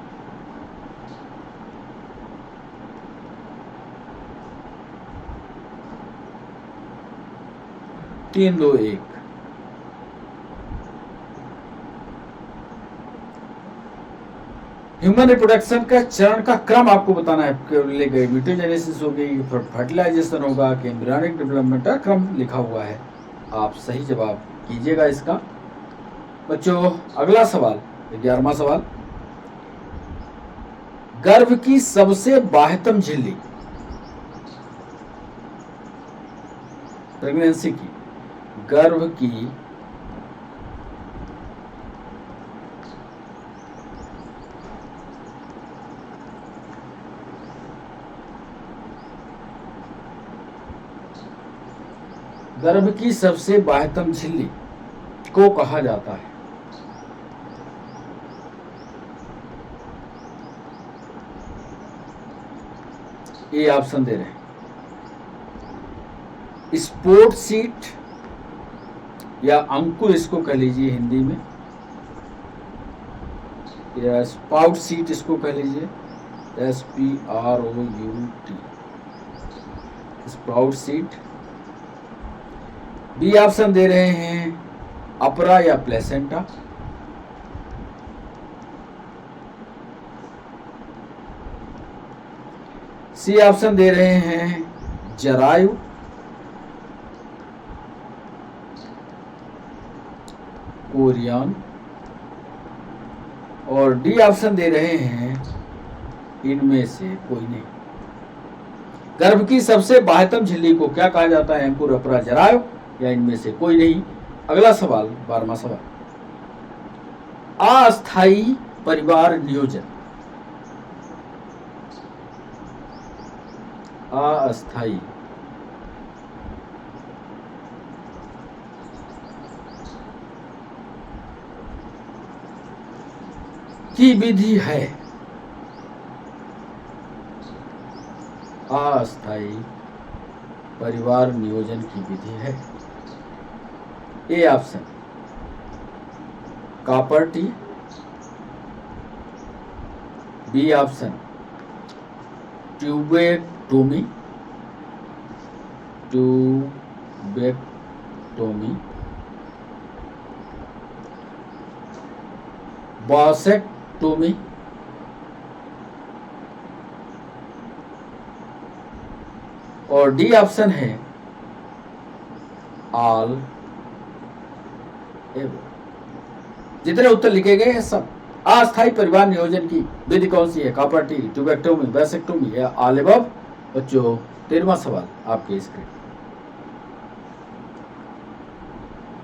तीन 2 1। ह्यूमन रिप्रोडक्शन का चरण का क्रम आपको बताना है। गैमीटोजेनेसिस हो गई, फर्टिलाइजेशन होगा, कि एम्ब्रियोनिक डेवलपमेंट का क्रम लिखा हुआ है। आप सही जवाब कीजिएगा इसका। बच्चों अगला सवाल 11वां सवाल, गर्भ की सबसे बाह्यतम झिल्ली, प्रेगनेंसी की गर्भ की सबसे बाह्यतम झिल्ली को कहा जाता है। ये ऑप्शन दे रहे हैं स्पोर्ट सीट या अंकुर, इसको कह लीजिए हिंदी में, या स्पाउट सीट इसको कह लीजिए, SPROUT, sprout seat. B option दे रहे हैं अपरा या प्लेसेंटा, सी ऑप्शन दे रहे हैं जरायु, कोरियन, और डी ऑप्शन दे रहे हैं इनमें से कोई नहीं। गर्भ की सबसे बाह्यतम झिल्ली को क्या कहा जाता है? अंकुर, अपरा, जरायु, या इनमें से कोई नहीं। अगला सवाल 12वां सवाल, अस्थायी परिवार नियोजन। अस्थायी की विधि है। अस्थायी परिवार नियोजन की विधि है। A option copper T, B option tubectomy, vasectomy, और डी ऑप्शन है ऑल एवं। जितने उत्तर लिखे गए हैं सब अस्थायी परिवार नियोजन की विधि कौन सी है? कापर्टी, ट्यूबेक्टोमी, वैसेक्टोमी या ऑल एबव। बच्चों 13वां सवाल आपके स्क्रीन,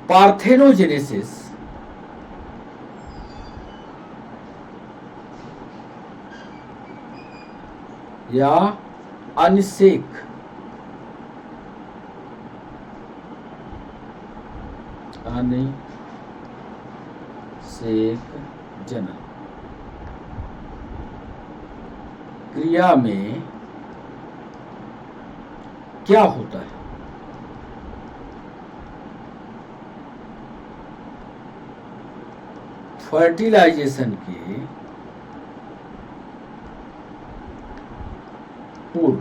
पार्थेनोजेनेसिस या अनिषेक निषेचन क्रिया में क्या होता है? फर्टिलाइजेशन के पूर्व,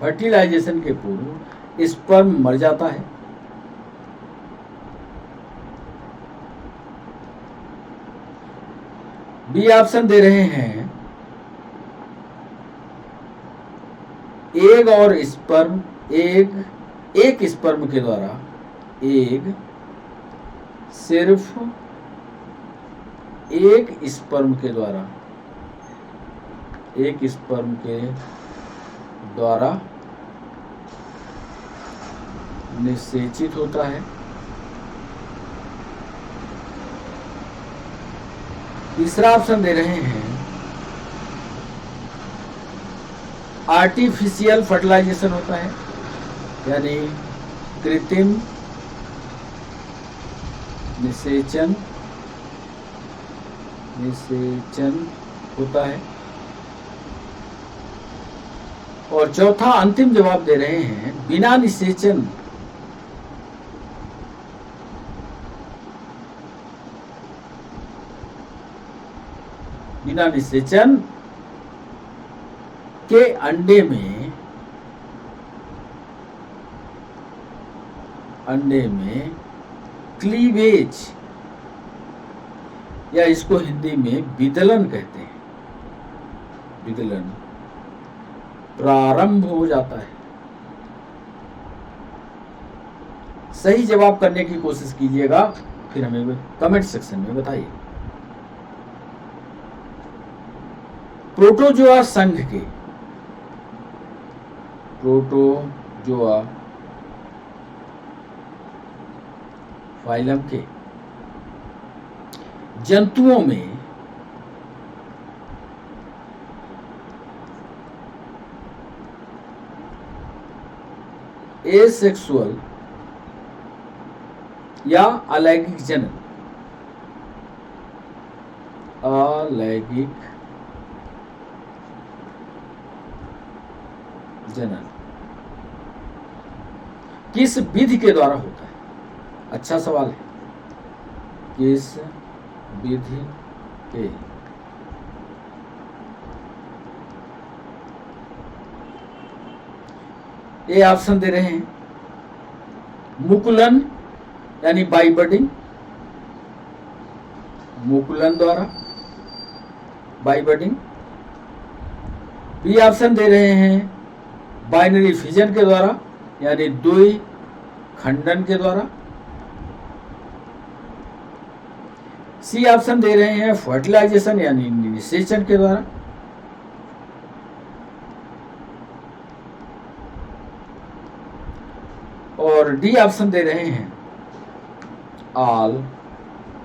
फर्टिलाइजेशन के पूर्व स्पर्म मर जाता है। बी ऑप्शन दे रहे हैं, एग और स्पर्म, एक स्पर्म के द्वारा, एग सिर्फ एक स्पर्म के द्वारा, एक स्पर्म के द्वारा निषेचित होता है। तीसरा ऑप्शन दे रहे हैं, आर्टिफिशियल फर्टिलाइजेशन होता है, यानी कृत्रिम निषेचन होता है। और चौथा अंतिम जवाब दे रहे हैं, बिना निषेचन के अंडे में क्लीवेज, या इसको हिंदी में विदलन कहते हैं, विदलन प्रारंभ हो जाता है। सही जवाब करने की कोशिश कीजिएगा, फिर हमें कमेंट सेक्शन में बताइए। प्रोटोजोआ संघ के, प्रोटोजोआ फाइलम के जंतुओं में एसेक्सुअल या अलैंगिक जनन, अलैंगिक जनन किस विधि के द्वारा होता है? अच्छा सवाल है। किस विधि के? ये ऑप्शन दे रहे हैं, मुकुलन यानी बाइबडिंग, मुकुलन द्वारा बाइबडिंग। बी ऑप्शन दे रहे हैं, बाइनरी फिजन के द्वारा, यानी द्वि खंडन के द्वारा। सी ऑप्शन दे रहे हैं, फर्टिलाइजेशन यानी निषेचन के द्वारा। और डी ऑप्शन दे रहे हैं, ऑल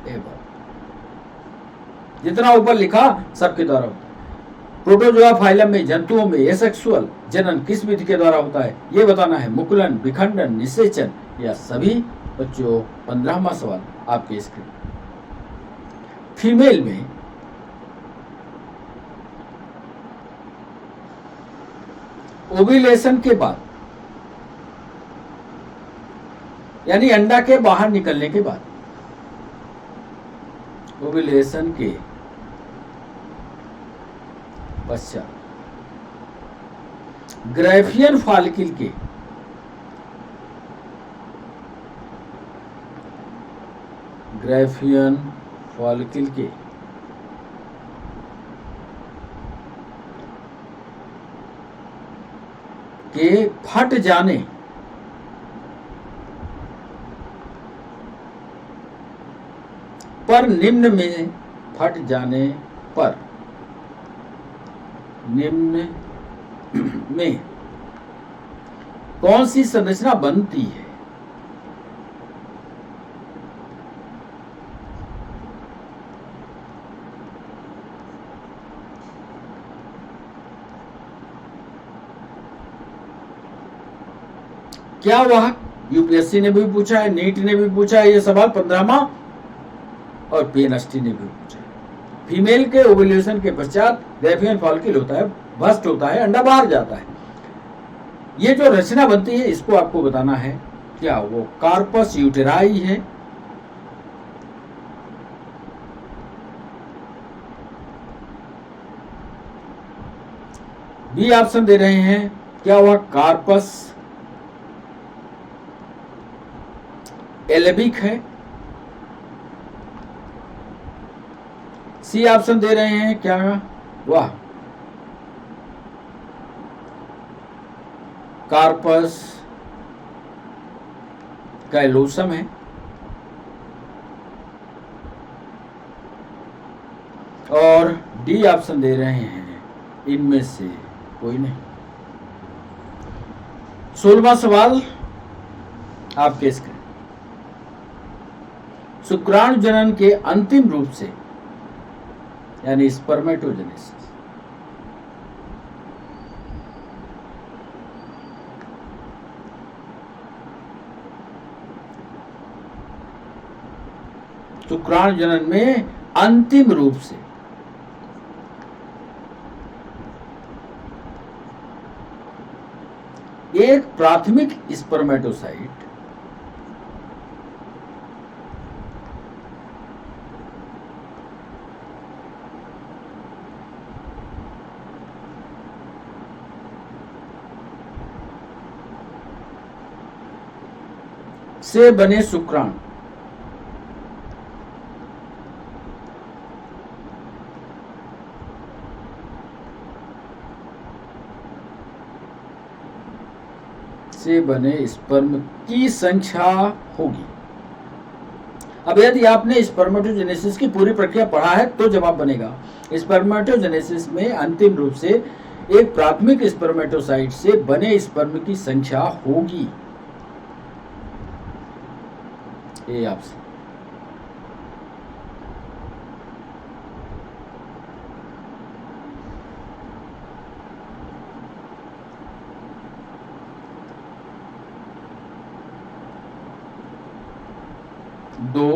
एवर। जितना ऊपर लिखा सबके द्वारा होता है। प्रोटोजोआ फाइलम में जंतुओं में एसेक्सुअल जनन किस विधि के द्वारा होता है, यह बताना है। मुकुलन, विखंडन, निषेचन या सभी। बच्चों 15वां सवाल आपके स्क्रीन। फीमेल में ओव्यूलेशन के बाद, यानी अंडा के बाहर निकलने के बाद, ओव्यूलेशन के पश्चात ग्रैफियन फॉलिकल के फट जाने पर, निम्न में फट जाने पर, निम्न में कौन सी संरचना बनती है? क्या वह यूपीएससी ने भी पूछा है, नीट ने भी पूछा है ये सवाल 15वां, और पीएनएसटी ने भी पूछा है। फीमेल के ओव्यूलेशन के पश्चात ग्रेफियन फॉलिकल होता है, बस्ट होता है, अंडा बाहर जाता है। ये जो रचना बनती है इसको आपको बताना है, क्या वो कार्पस यूटेराई है, बी ऑप्शन दे रहे हैं, क्या वह कार्पस एल्बिक है, सी ऑप्शन दे रहे हैं, क्या वह कार्पस कैलोसम है, और डी ऑप्शन दे रहे हैं इनमें से कोई नहीं। 16वां सवाल आपके स्क्रीन। शुक्राणु जनन के अंतिम रूप से यानी स्पर्मेटोजेनेसिस शुक्राणु जनन में अंतिम रूप से एक प्राथमिक स्पर्मेटोसाइट से बने शुक्राणु से बने स्पर्म की संख्या होगी। अब यदि आपने स्पर्मेटोजेनेसिस की पूरी प्रक्रिया पढ़ा है तो जवाब बनेगा। स्पर्मेटोजेनेसिस में अंतिम रूप से एक प्राथमिक स्पर्मेटोसाइट से बने स्पर्म की संख्या होगी। ये आपसे दो,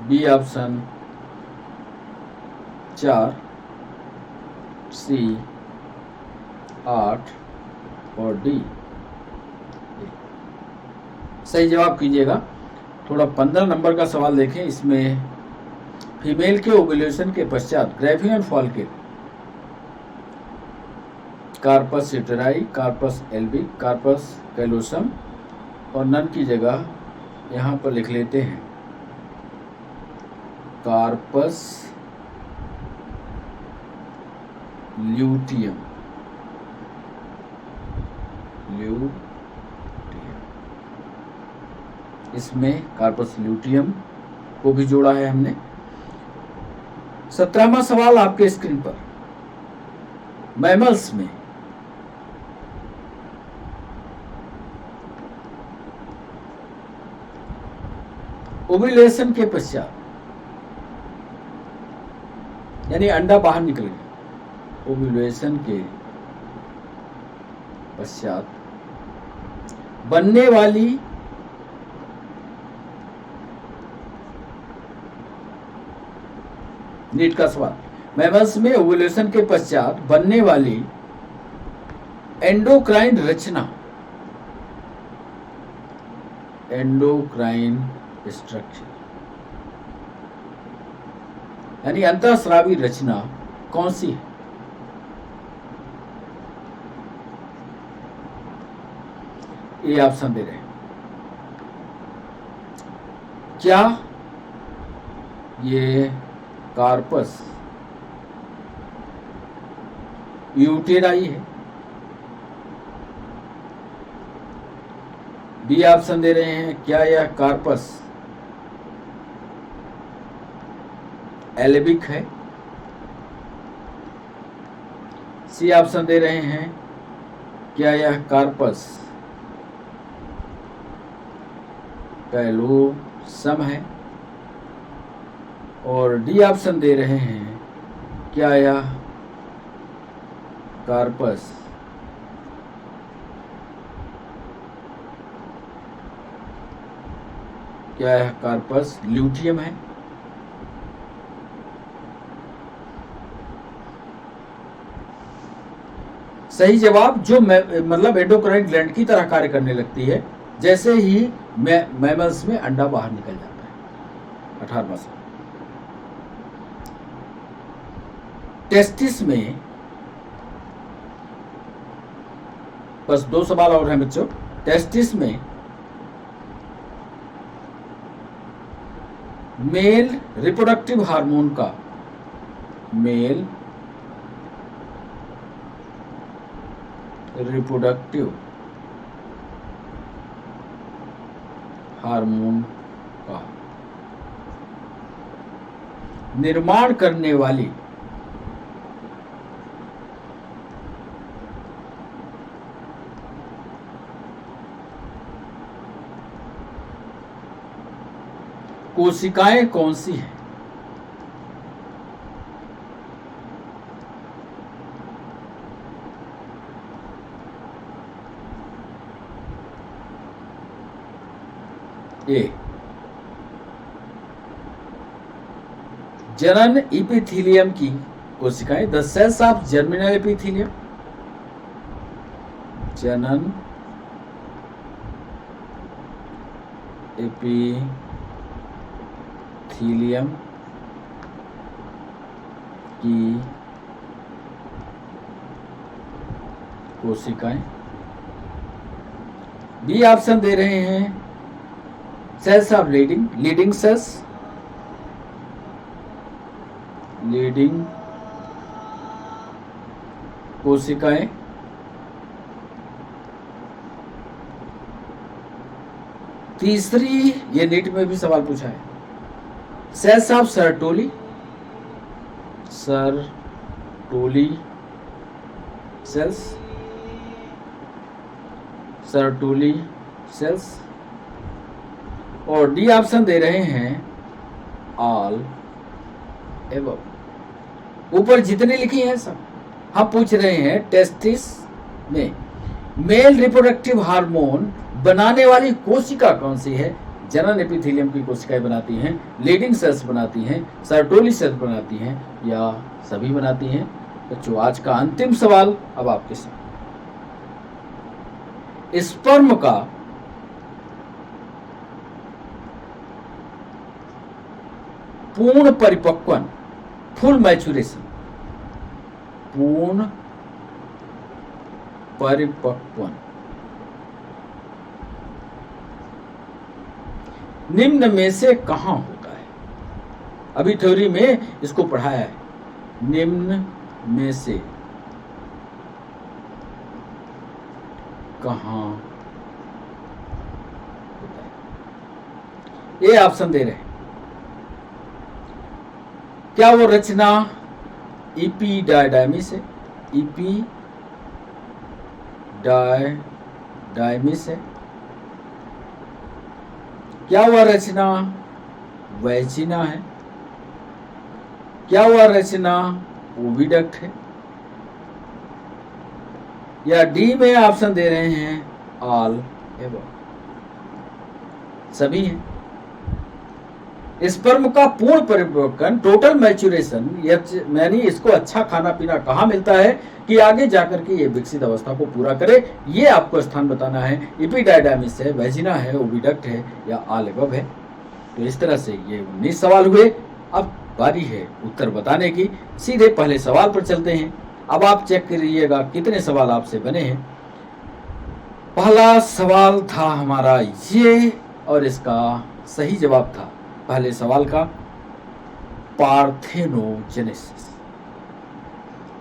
बी ऑप्शन 4, सी 8 और डी। सही जवाब कीजिएगा। थोड़ा 15 नंबर का सवाल देखें। इसमें फीमेल के ओव्यूलेशन के पश्चात ग्रेफियन फॉलिकल, कार्पस यूटेराई, कार्पस एल्बिक, कार्पस कैलोसम, और नन की जगह यहाँ पर लिख लेते हैं कार्पस ल्यूटियम। इसमें कार्पस ल्यूटियम को भी जोड़ा है हमने। 17वां सवाल आपके स्क्रीन पर। मैमल्स में ओव्यूलेशन के पश्चात यानी अंडा बाहर निकल गया, ओव्यूलेशन के पश्चात बनने वाली नीट का सवाल। मैमल्स में ओव्यूलेशन के पश्चात बनने वाली एंडोक्राइन रचना, एंडोक्राइन स्ट्रक्चर यानी अंतःस्रावी रचना कौन सी है? ये ऑप्शन दे रहे हैं। क्या ये कार्पस यूटेराई है? बी ऑप्शन दे रहे हैं, क्या यह कार्पस एल्बिक है? सी ऑप्शन दे रहे हैं, क्या यह कार्पस कैलोसम है? और डी ऑप्शन दे रहे हैं, क्या यह कार्पस क्या है? कार्पस ल्यूटियम है। सही जवाब, जो मतलब एंडोक्राइन ग्लैंड की तरह कार्य करने लगती है जैसे ही मैमल्स में अंडा बाहर निकल जाता है। 18वां सवाल, टेस्टिस में, बस 2 सवाल और हैं बच्चों। टेस्टिस में मेल रिप्रोडक्टिव हार्मोन का, मेल रिप्रोडक्टिव हार्मोन का निर्माण करने वाली कोशिकाएं कौन सी हैं? ए, जनन इपिथीलियम की कोशिकाएं, the cells of germinal epithelium, जनन एपिथीलियम की कोशिकाएं। बी ऑप्शन दे रहे हैं cells of Leydig cells, Leydig कोशिकाएं। तीसरी, ये नीट में भी सवाल पूछा है, cells of Sertoli, Sertoli cells, Sertoli cells. और डी ऑप्शन दे रहे हैं ऑल एबव। ऊपर जितने लिखी हैं सब हम पूछ रहे हैं टेस्टिस में मेल रिप्रोडक्टिव हार्मोन बनाने वाली कोशिका कौन सी है? जनन एपिथेलियम की कोशिकाएं बनाती हैं, लीडिंग सेल्स बनाती हैं, सर्टोली सेल्स बनाती हैं, या सभी बनाती हैं? बच्चों, आज का अंतिम सवाल अब आपके साथ। स्पर्म का पूर्ण परिपक्वन, फुल मैच्योरेशन, पूर्ण परिपक्वन निम्न में से कहां होता है? अभी थ्योरी में इसको पढ़ाया है। निम्न में से कहां होता है? ये ऑप्शन दे रहे हैं। क्या वो रचना इपीडायडाइमिस है? इपीडायडाइमिस है? क्या वह रचना वैजिना है? क्या वह रचना ओविडक्ट है? या डी में ऑप्शन दे रहे हैं ऑल एबव, सभी हैं। स्पर्म का पूर्ण परिपक्वन, टोटल मैच्योरेशन, यानी इसको अच्छा खाना पीना कहाँ मिलता है कि आगे जाकर के ये विकसित अवस्था को पूरा करे, ये आपको स्थान बताना है। इपीडायडाइमिस है, वैजिना है, ओविडक्ट है, या ऑल एबव है। तो इस तरह से ये 19 सवाल हुए। अब बारी है उत्तर बताने की। सीधे पहले सवाल पर चलते हैं। अब आप चेक करिएगा कितने सवाल आपसे बने हैं। पहला सवाल था हमारा ये, और इसका सही जवाब था पहले सवाल का पार्थेनोजेनेसिस।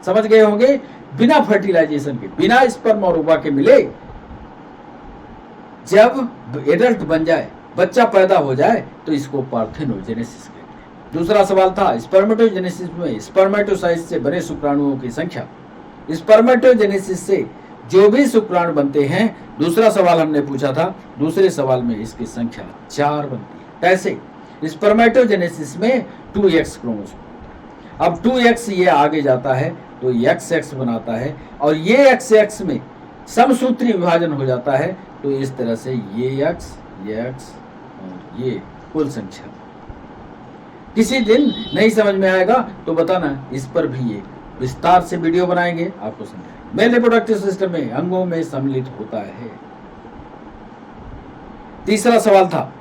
समझ गए होंगे, बिना फर्टिलाइजेशन के, बिना स्पर्म और ओवा के मिले जब एडल्ट बन जाए, बच्चा पैदा हो जाए, तो इसको पार्थेनोजेनेसिस कहते हैं। दूसरा सवाल था स्पर्मेटोजेनेसिस में स्पर्मेटोसाइट से बने शुक्राणुओं की संख्या। स्पर्मेटोजेनेसिस से जो भी शुक्राणु बनते हैं, दूसरा सवाल हमने पूछा था, दूसरे सवाल में इसकी संख्या 4 बनती है। कैसे? स्पर्मेटोजेनेसिस में 2x क्रोमोसोम। अब 2x ये आगे जाता है तो XX बनाता है, और ये XX में समसूत्री विभाजन हो जाता है, तो इस तरह से ये X और ये कुल संख्या। किसी दिन नहीं समझ में आएगा तो बताना, इस पर भी एक विस्तार से वीडियो बनाएंगे, आपको समझाएंगे। मेल रिप्रोडक्टिव सिस्टम में अंगों में सम्मिलित होता है। तीसरा सवाल था,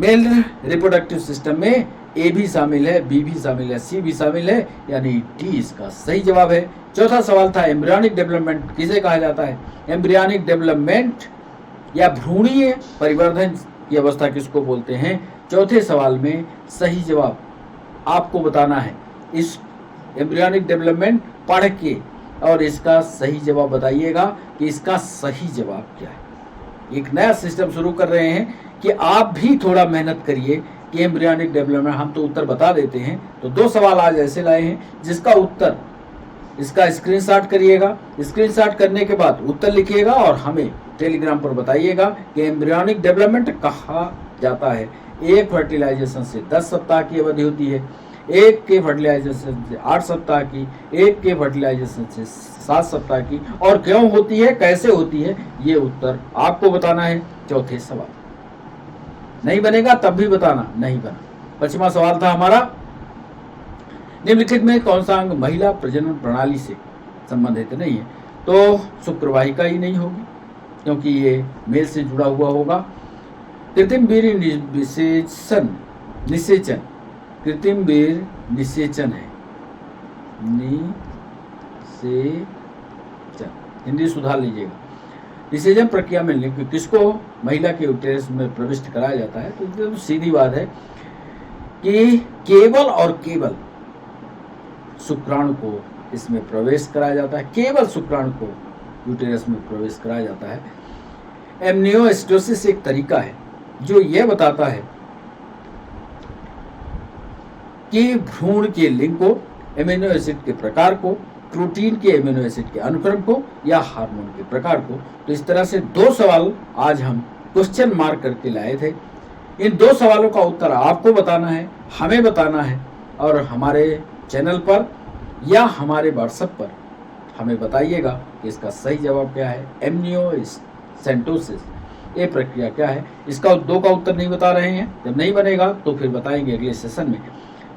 मेल रिप्रोडक्टिव सिस्टम में ए भी शामिल है, बी भी शामिल है, सी भी शामिल है, यानी डी इसका सही जवाब है। चौथा सवाल था, एम्ब्रियोनिक डेवलपमेंट किसे कहा जाता है? एम्ब्रियोनिक डेवलपमेंट या भ्रूणीय परिवर्धन की अवस्था किसको बोलते हैं? चौथे सवाल में सही जवाब आपको बताना है। इस एम्ब्रियोनिक डेवलपमेंट पढ़ के और इसका सही जवाब बताइएगा कि इसका सही जवाब क्या है। एक नया सिस्टम शुरू कर रहे हैं कि आप भी थोड़ा मेहनत करिए कि एम्ब्रियोनिक डेवलपमेंट, हम तो उत्तर बता देते हैं, तो 2 सवाल आज ऐसे लाए हैं जिसका उत्तर, इसका स्क्रीनशॉट करिएगा। स्क्रीनशॉट करने के बाद उत्तर लिखिएगा और हमें टेलीग्राम पर बताइएगा कि एम्ब्रियोनिक डेवलपमेंट कहा जाता है। एक फर्टिलाइजेशन से 10 सप्ताह की अवधि होती है, एक के फर्टिलाइजेशन से 8 सप्ताह की, एक के फर्टिलाइजेशन से 7 सप्ताह की, और क्यों होती है, कैसे होती है, ये उत्तर आपको बताना है। चौथे सवाल नहीं बनेगा तब भी बताना, नहीं बना। 5वां सवाल था हमारा, निम्नलिखित में कौन सा अंग महिला प्रजनन प्रणाली से संबंधित नहीं है? तो शुक्रवाहिका ही नहीं होगी, क्योंकि ये मेल से जुड़ा हुआ होगा। कृत्रिम वीर्य निषेचन, कृत्रिम वीर्य निषेचन है, निषेचन, हिंदी सुधार लीजिएगा। निषेचन प्रक्रिया में लिंग किसको महिला के यूटेरस में प्रविष्ट कराया जाता है? तो सीधी बात है कि केवल और केवल शुक्राणु को इसमें प्रवेश कराया जाता है, केवल शुक्राणु को यूटेरस में प्रवेश कराया जाता है। एमनियोस्टोसिस एक तरीका है जो यह बताता है कि भ्रूण के लिंग को, एमिनो एसिड के प्रकार को, प्रोटीन के एमिनो एसिड के अनुक्रम को, या हार्मोन के प्रकार को। तो इस तरह से 2 सवाल आज हम क्वेश्चन मार्क करके लाए थे। इन 2 सवालों का उत्तर आपको बताना है, हमें बताना है, और हमारे चैनल पर या हमारे व्हाट्सएप पर हमें बताइएगा कि इसका सही जवाब क्या है। एमनियोसेंटोसिस ये प्रक्रिया क्या है? इसका 2 का उत्तर नहीं बता रहे हैं, जब नहीं बनेगा तो फिर बताएंगे अगले सेशन में।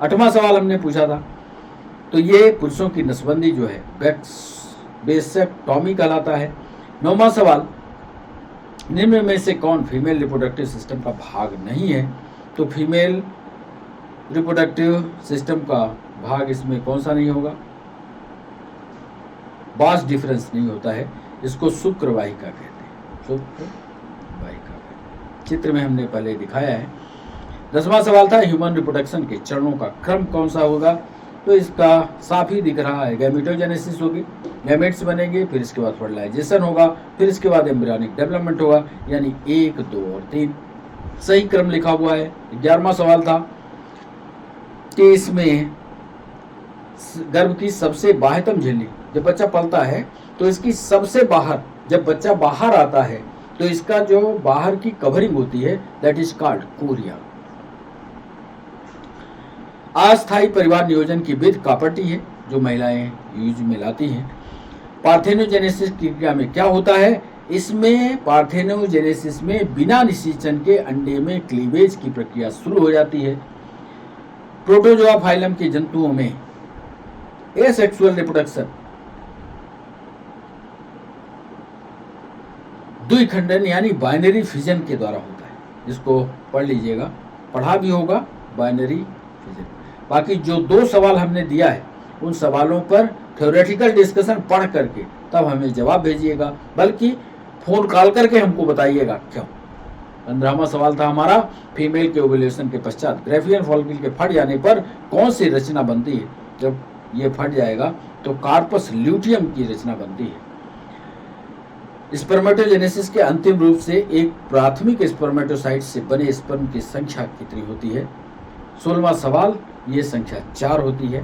8वां सवाल हमने पूछा था, तो ये पुरुषों की नसबंदी जो है वेसेक्टॉमी कहलाता है। 9वां सवाल, निम्न में से कौन फीमेल रिप्रोडक्टिव सिस्टम का भाग नहीं है? तो फीमेल रिप्रोडक्टिव सिस्टम का भाग इसमें कौन सा नहीं होगा? बास डिफरेंस नहीं होता है, इसको शुक्रवाहिका कहते हैं, शुक्रवाहिका। चित्र में हमने पहले दिखाया है। 10वां सवाल था, ह्यूमन रिप्रोडक्शन के चरणों का क्रम कौन सा होगा? तो इसका साफ ही दिख रहा है, गैमेटोजेनेसिस होगी, गैमेट्स बनेंगे, फिर इसके बाद फर्टिलाइजेशन होगा, फिर इसके बाद एम्ब्रियोनिक डेवलपमेंट होगा, यानी 1, 2 और 3 सही क्रम लिखा हुआ है। 11वां सवाल था कि इसमें गर्भ की सबसे बाह्यतम झिल्ली, जब बच्चा पलता है तो इसकी सबसे बाहर, जब बच्चा बाहर आता है तो इसका जो बाहर की कवरिंग होती है, दैट इज कॉल्ड कोरिया। अस्थायी परिवार नियोजन की विधि कापटी है जो महिलाएं यूज में लाती हैं। पार्थेनोजेनेसिस की क्रिया में क्या होता है? इसमें पार्थेनोजेनेसिस में बिना निषेचन के अंडे में क्लीवेज की प्रक्रिया शुरू हो जाती है। प्रोटोजोआ फाइलम के जंतुओं में एसेक्सुअल रिप्रोडक्शन द्विखंडन यानी बाइनरी फिजन के द्वारा होता है, जिसको पढ़ लीजिएगा, पढ़ा भी होगा, बाइनरी फिजन। बाकी जो 2 सवाल हमने दिया है उन सवालों पर थ्योरेटिकल डिस्कशन पढ़ करके तब हमें जवाब भेजिएगा, बल्कि फोन कॉल करके हमको बताइएगा क्यों। 15वां सवाल था हमारा, फीमेल के ओव्यूलेशन के पश्चात ग्रेफियन फॉलिकल के फट जाने पर कौन सी रचना बनती है? जब ये फट जाएगा तो कार्पस ल्यूटियम की रचना बनती है। स्पर्मेटोजेनेसिस के अंतिम रूप से एक प्राथमिक स्पर्मेटोसाइट से बने स्पर्म की संख्या कितनी होती है? 16वां सवाल, ये संख्या 4 होती है।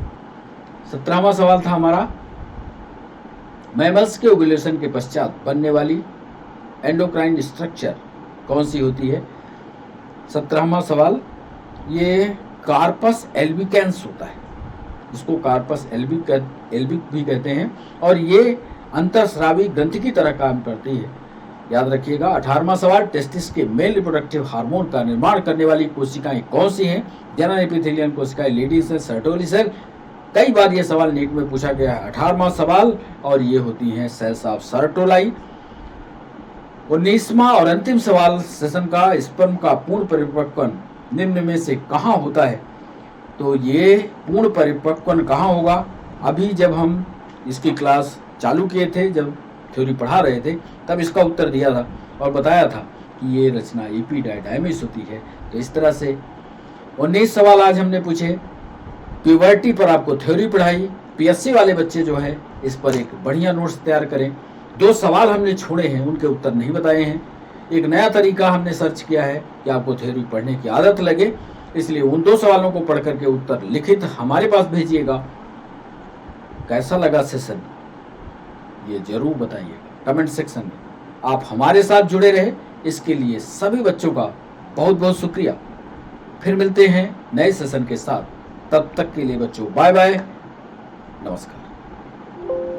17वां सवाल था हमारा, मैमल्स के ओव्यूलेशन के पश्चात बनने वाली एंडोक्राइन स्ट्रक्चर कौन सी होती है? 17वां सवाल, ये कार्पस एल्बिकेंस होता है, इसको कार्पस एल्बिक भी कहते हैं, और ये अंतरस्रावी ग्रंथि की तरह काम करती है। याद रखिएगा। 18वां सवाल, टेस्टिस के मेल रिप्रोडक्टिव हार्मोन का निर्माण करने वाली कोशिकाएं कौन सी हैं? जनरल एपिथेलियन कोशिकाएं, लेडीज है, सर्टोली सेल। कई बार ये सवाल नीट में पूछा गया है। 18वां सवाल, और ये होती हैं सेल्स ऑफ सर्टोलाई। 19वां और अंतिम सवाल सेशन का, स्पर्म का पूर्ण परिपक्वन निम्न में से कहाँ होता है? तो ये पूर्ण परिपक्वन कहाँ होगा? अभी जब हम इसकी क्लास चालू किए थे, जब थ्योरी पढ़ा रहे थे, तब इसका उत्तर दिया था और बताया था कि ये रचना एपिडायडाइमिस होती है। तो इस तरह से 19 सवाल आज हमने पूछे। प्यूबर्टी पर आपको थ्योरी पढ़ाई। पीएससी वाले बच्चे जो है इस पर एक बढ़िया नोट्स तैयार करें। 2 सवाल हमने छोड़े हैं, उनके उत्तर नहीं बताए हैं। एक नया तरीका हमने सर्च किया है कि आपको थ्योरी पढ़ने की आदत लगे, इसलिए उन 2 सवालों को पढ़ करके उत्तर लिखित हमारे पास भेजिएगा। कैसा लगा सेशन ये जरूर बताइएगा कमेंट सेक्शन में। आप हमारे साथ जुड़े रहे, इसके लिए सभी बच्चों का बहुत बहुत शुक्रिया। फिर मिलते हैं नए सेशन के साथ। तब तक के लिए बच्चों बाय बाय, नमस्कार।